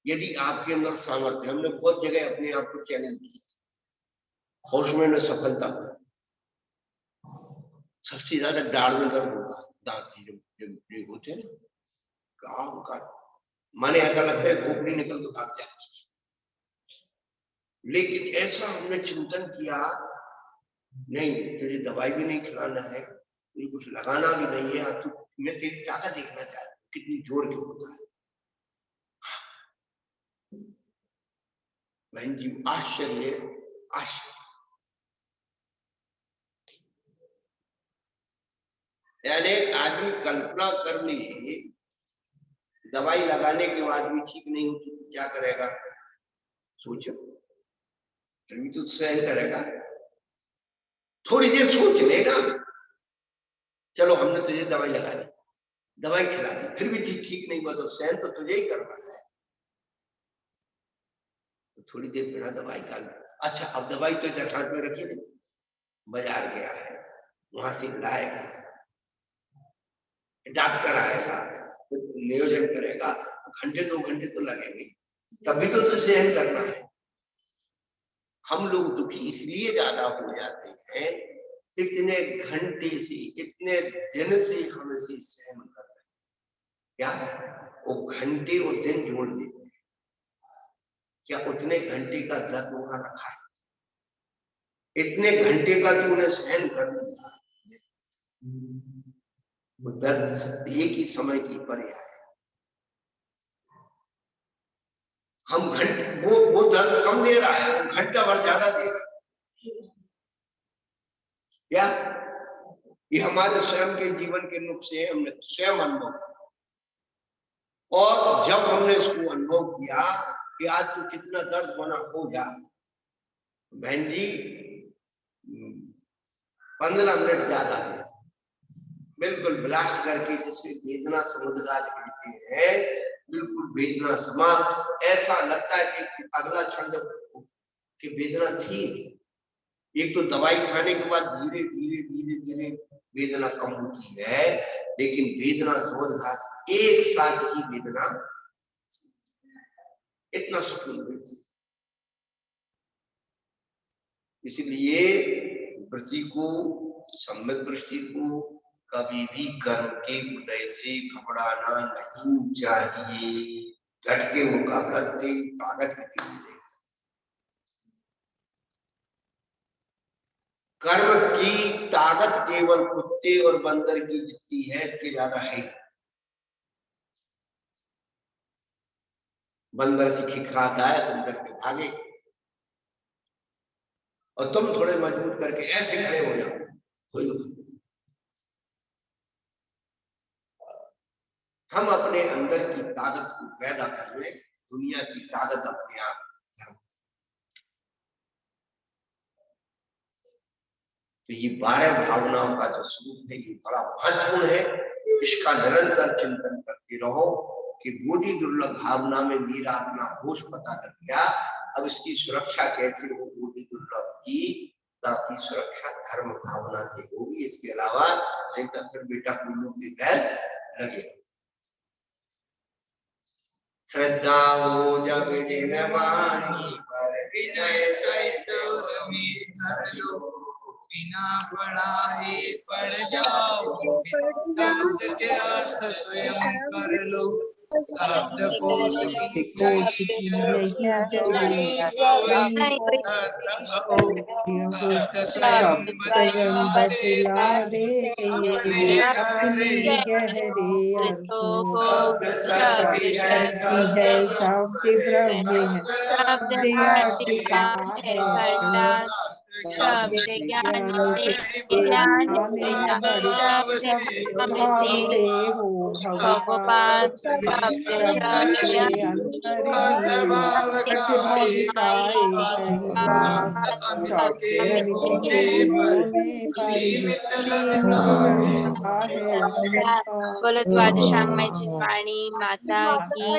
यदि आपके अंदर सामर्थ्य, हमने बहुत जगह अपने आप को चैलेंज किया और उसमें सफलता पाई। सबसे ज्यादा दाढ़ में दर्द होता है, दांत की जो होते हैं ना, काम का माने ऐसा लगता है खोपड़ी निकल के भाग जाए। लेकिन ऐसा हमने चिंतन किया, नहीं तुझे दवाई भी नहीं खिलाना है, तुझे कुछ लगाना भी नहीं है, तू, मैं तेरी ताकत देखना चाहता हूं कितनी जोर की होता है। बहन जी आश्चर्य, आश्चर्य, यानी आदमी कल्पना कर ली, दवाई लगाने के बाद भी ठीक नहीं हो तो क्या करेगा? सोचो, फिर भी तो सहन करेगा, थोड़ी देर सोच लेगा, चलो हमने तुझे दवाई लगा दी, दवाई खिला दी, फिर भी ठीक नहीं हुआ तो सहन तो तुझे ही करना है, तो थोड़ी देर बिना दवाई का। अच्छा अब दवाई तो इधर हाथ में रखी नहीं, बाजार गया है, वहां से लाएगा, डॉक्टर आएगा, नियोजन करेगा, घंटे 2 घंटे तो लगेंगे, तभी तो सहन करना है। हम लोग दुखी इसलिए ज्यादा हो जाते हैं, इतने घंटे से, इतने दिन से हम इसे सहन कर रहे हैं, क्या वो घंटे और दिन जोड़ लेते हैं? क्या उतने घंटे का दर्द वहां रखा है? इतने घंटे का तूने सहन कर लिया, वो दर्द एक ही समय की पर्याय है। हम घंटे, वो दर्द कम दे रहा है, वो घंटा भर ज्यादा दे रहा है। क्या ये हमारे स्वयं के जीवन के नुक्से हमने स्वयं अनुभव, और जब हमने इसको अनुभव किया कि आज तो कितना दर्द होना हो गया, बहन जी 15 मिनट ज्यादा है, बिल्कुल ब्लास्ट करके जिसमें वेदना समुद्रगात कहते हैं, बिल्कुल वेदना समाप्त, ऐसा लगता है कि अगला क्षण जब कि वेदना थी नहीं। एक तो दवाई खाने के बाद धीरे धीरे धीरे धीरे वेदना कम होती है, लेकिन वेदना समुद्रघात एक साथ ही वेदना, इतना सुकून मिलता है। इसलिए वृत्ति को, सम्यक दृष्टि को कभी भी कर्म के उदय से घबराना नहीं चाहिए, डट के मुकाबला तेरी ताकत कितनी है। कर्म की ताकत केवल कुत्ते और बंदर की जितनी है, इसके ज्यादा है। बंदर से खिखराता है, तुम डट के भागे, और तुम थोड़े मजबूत करके ऐसे खड़े हो जाओ, कोई हम अपने अंदर की ताकत को पैदा कर ले, दुनिया की ताकत अपने आप धर्म। तो ये 12 भावनाओं का जो स्वरूप है, ये बड़ा महत्वपूर्ण है, इसका निरंतर चिंतन करते रहो, कि बूढ़ी दुर्लभ भावना में मीरा अपना होश पता कर गया। अब इसकी सुरक्षा कैसे हो बूढ़ी दुर्लभ की, ताकि सुरक्षा धर्म भावना से होगी, इसके अलावा नहीं तो फिर बेटा फूलों के पैर लगे। श्रद्धा हो जग जिनवाणी पर विनय सहित उर्मी धर लो, बिना पढ़ाए पढ़ जाओ, शब्द के अर्थ स्वयं कर लो, शब्द कोश की कोश की नहीं जरूरत, शब्द स्वयं बतला देते अपने गहरे अर्थों को। शब्द शक्ति है, शब्द ब्रह्म है, शब्द अर्टिका है, शब्द ज्ञान से ज्ञान न बढ़े, शब्द भाव से हो भगवान, शब्द के अंतर्लीन प्रतिभागिका एक ही बात, शब्द ललित बोलने पर भी सीमित लगता है। बोलो द्वादशांग में जिनवाणी माता की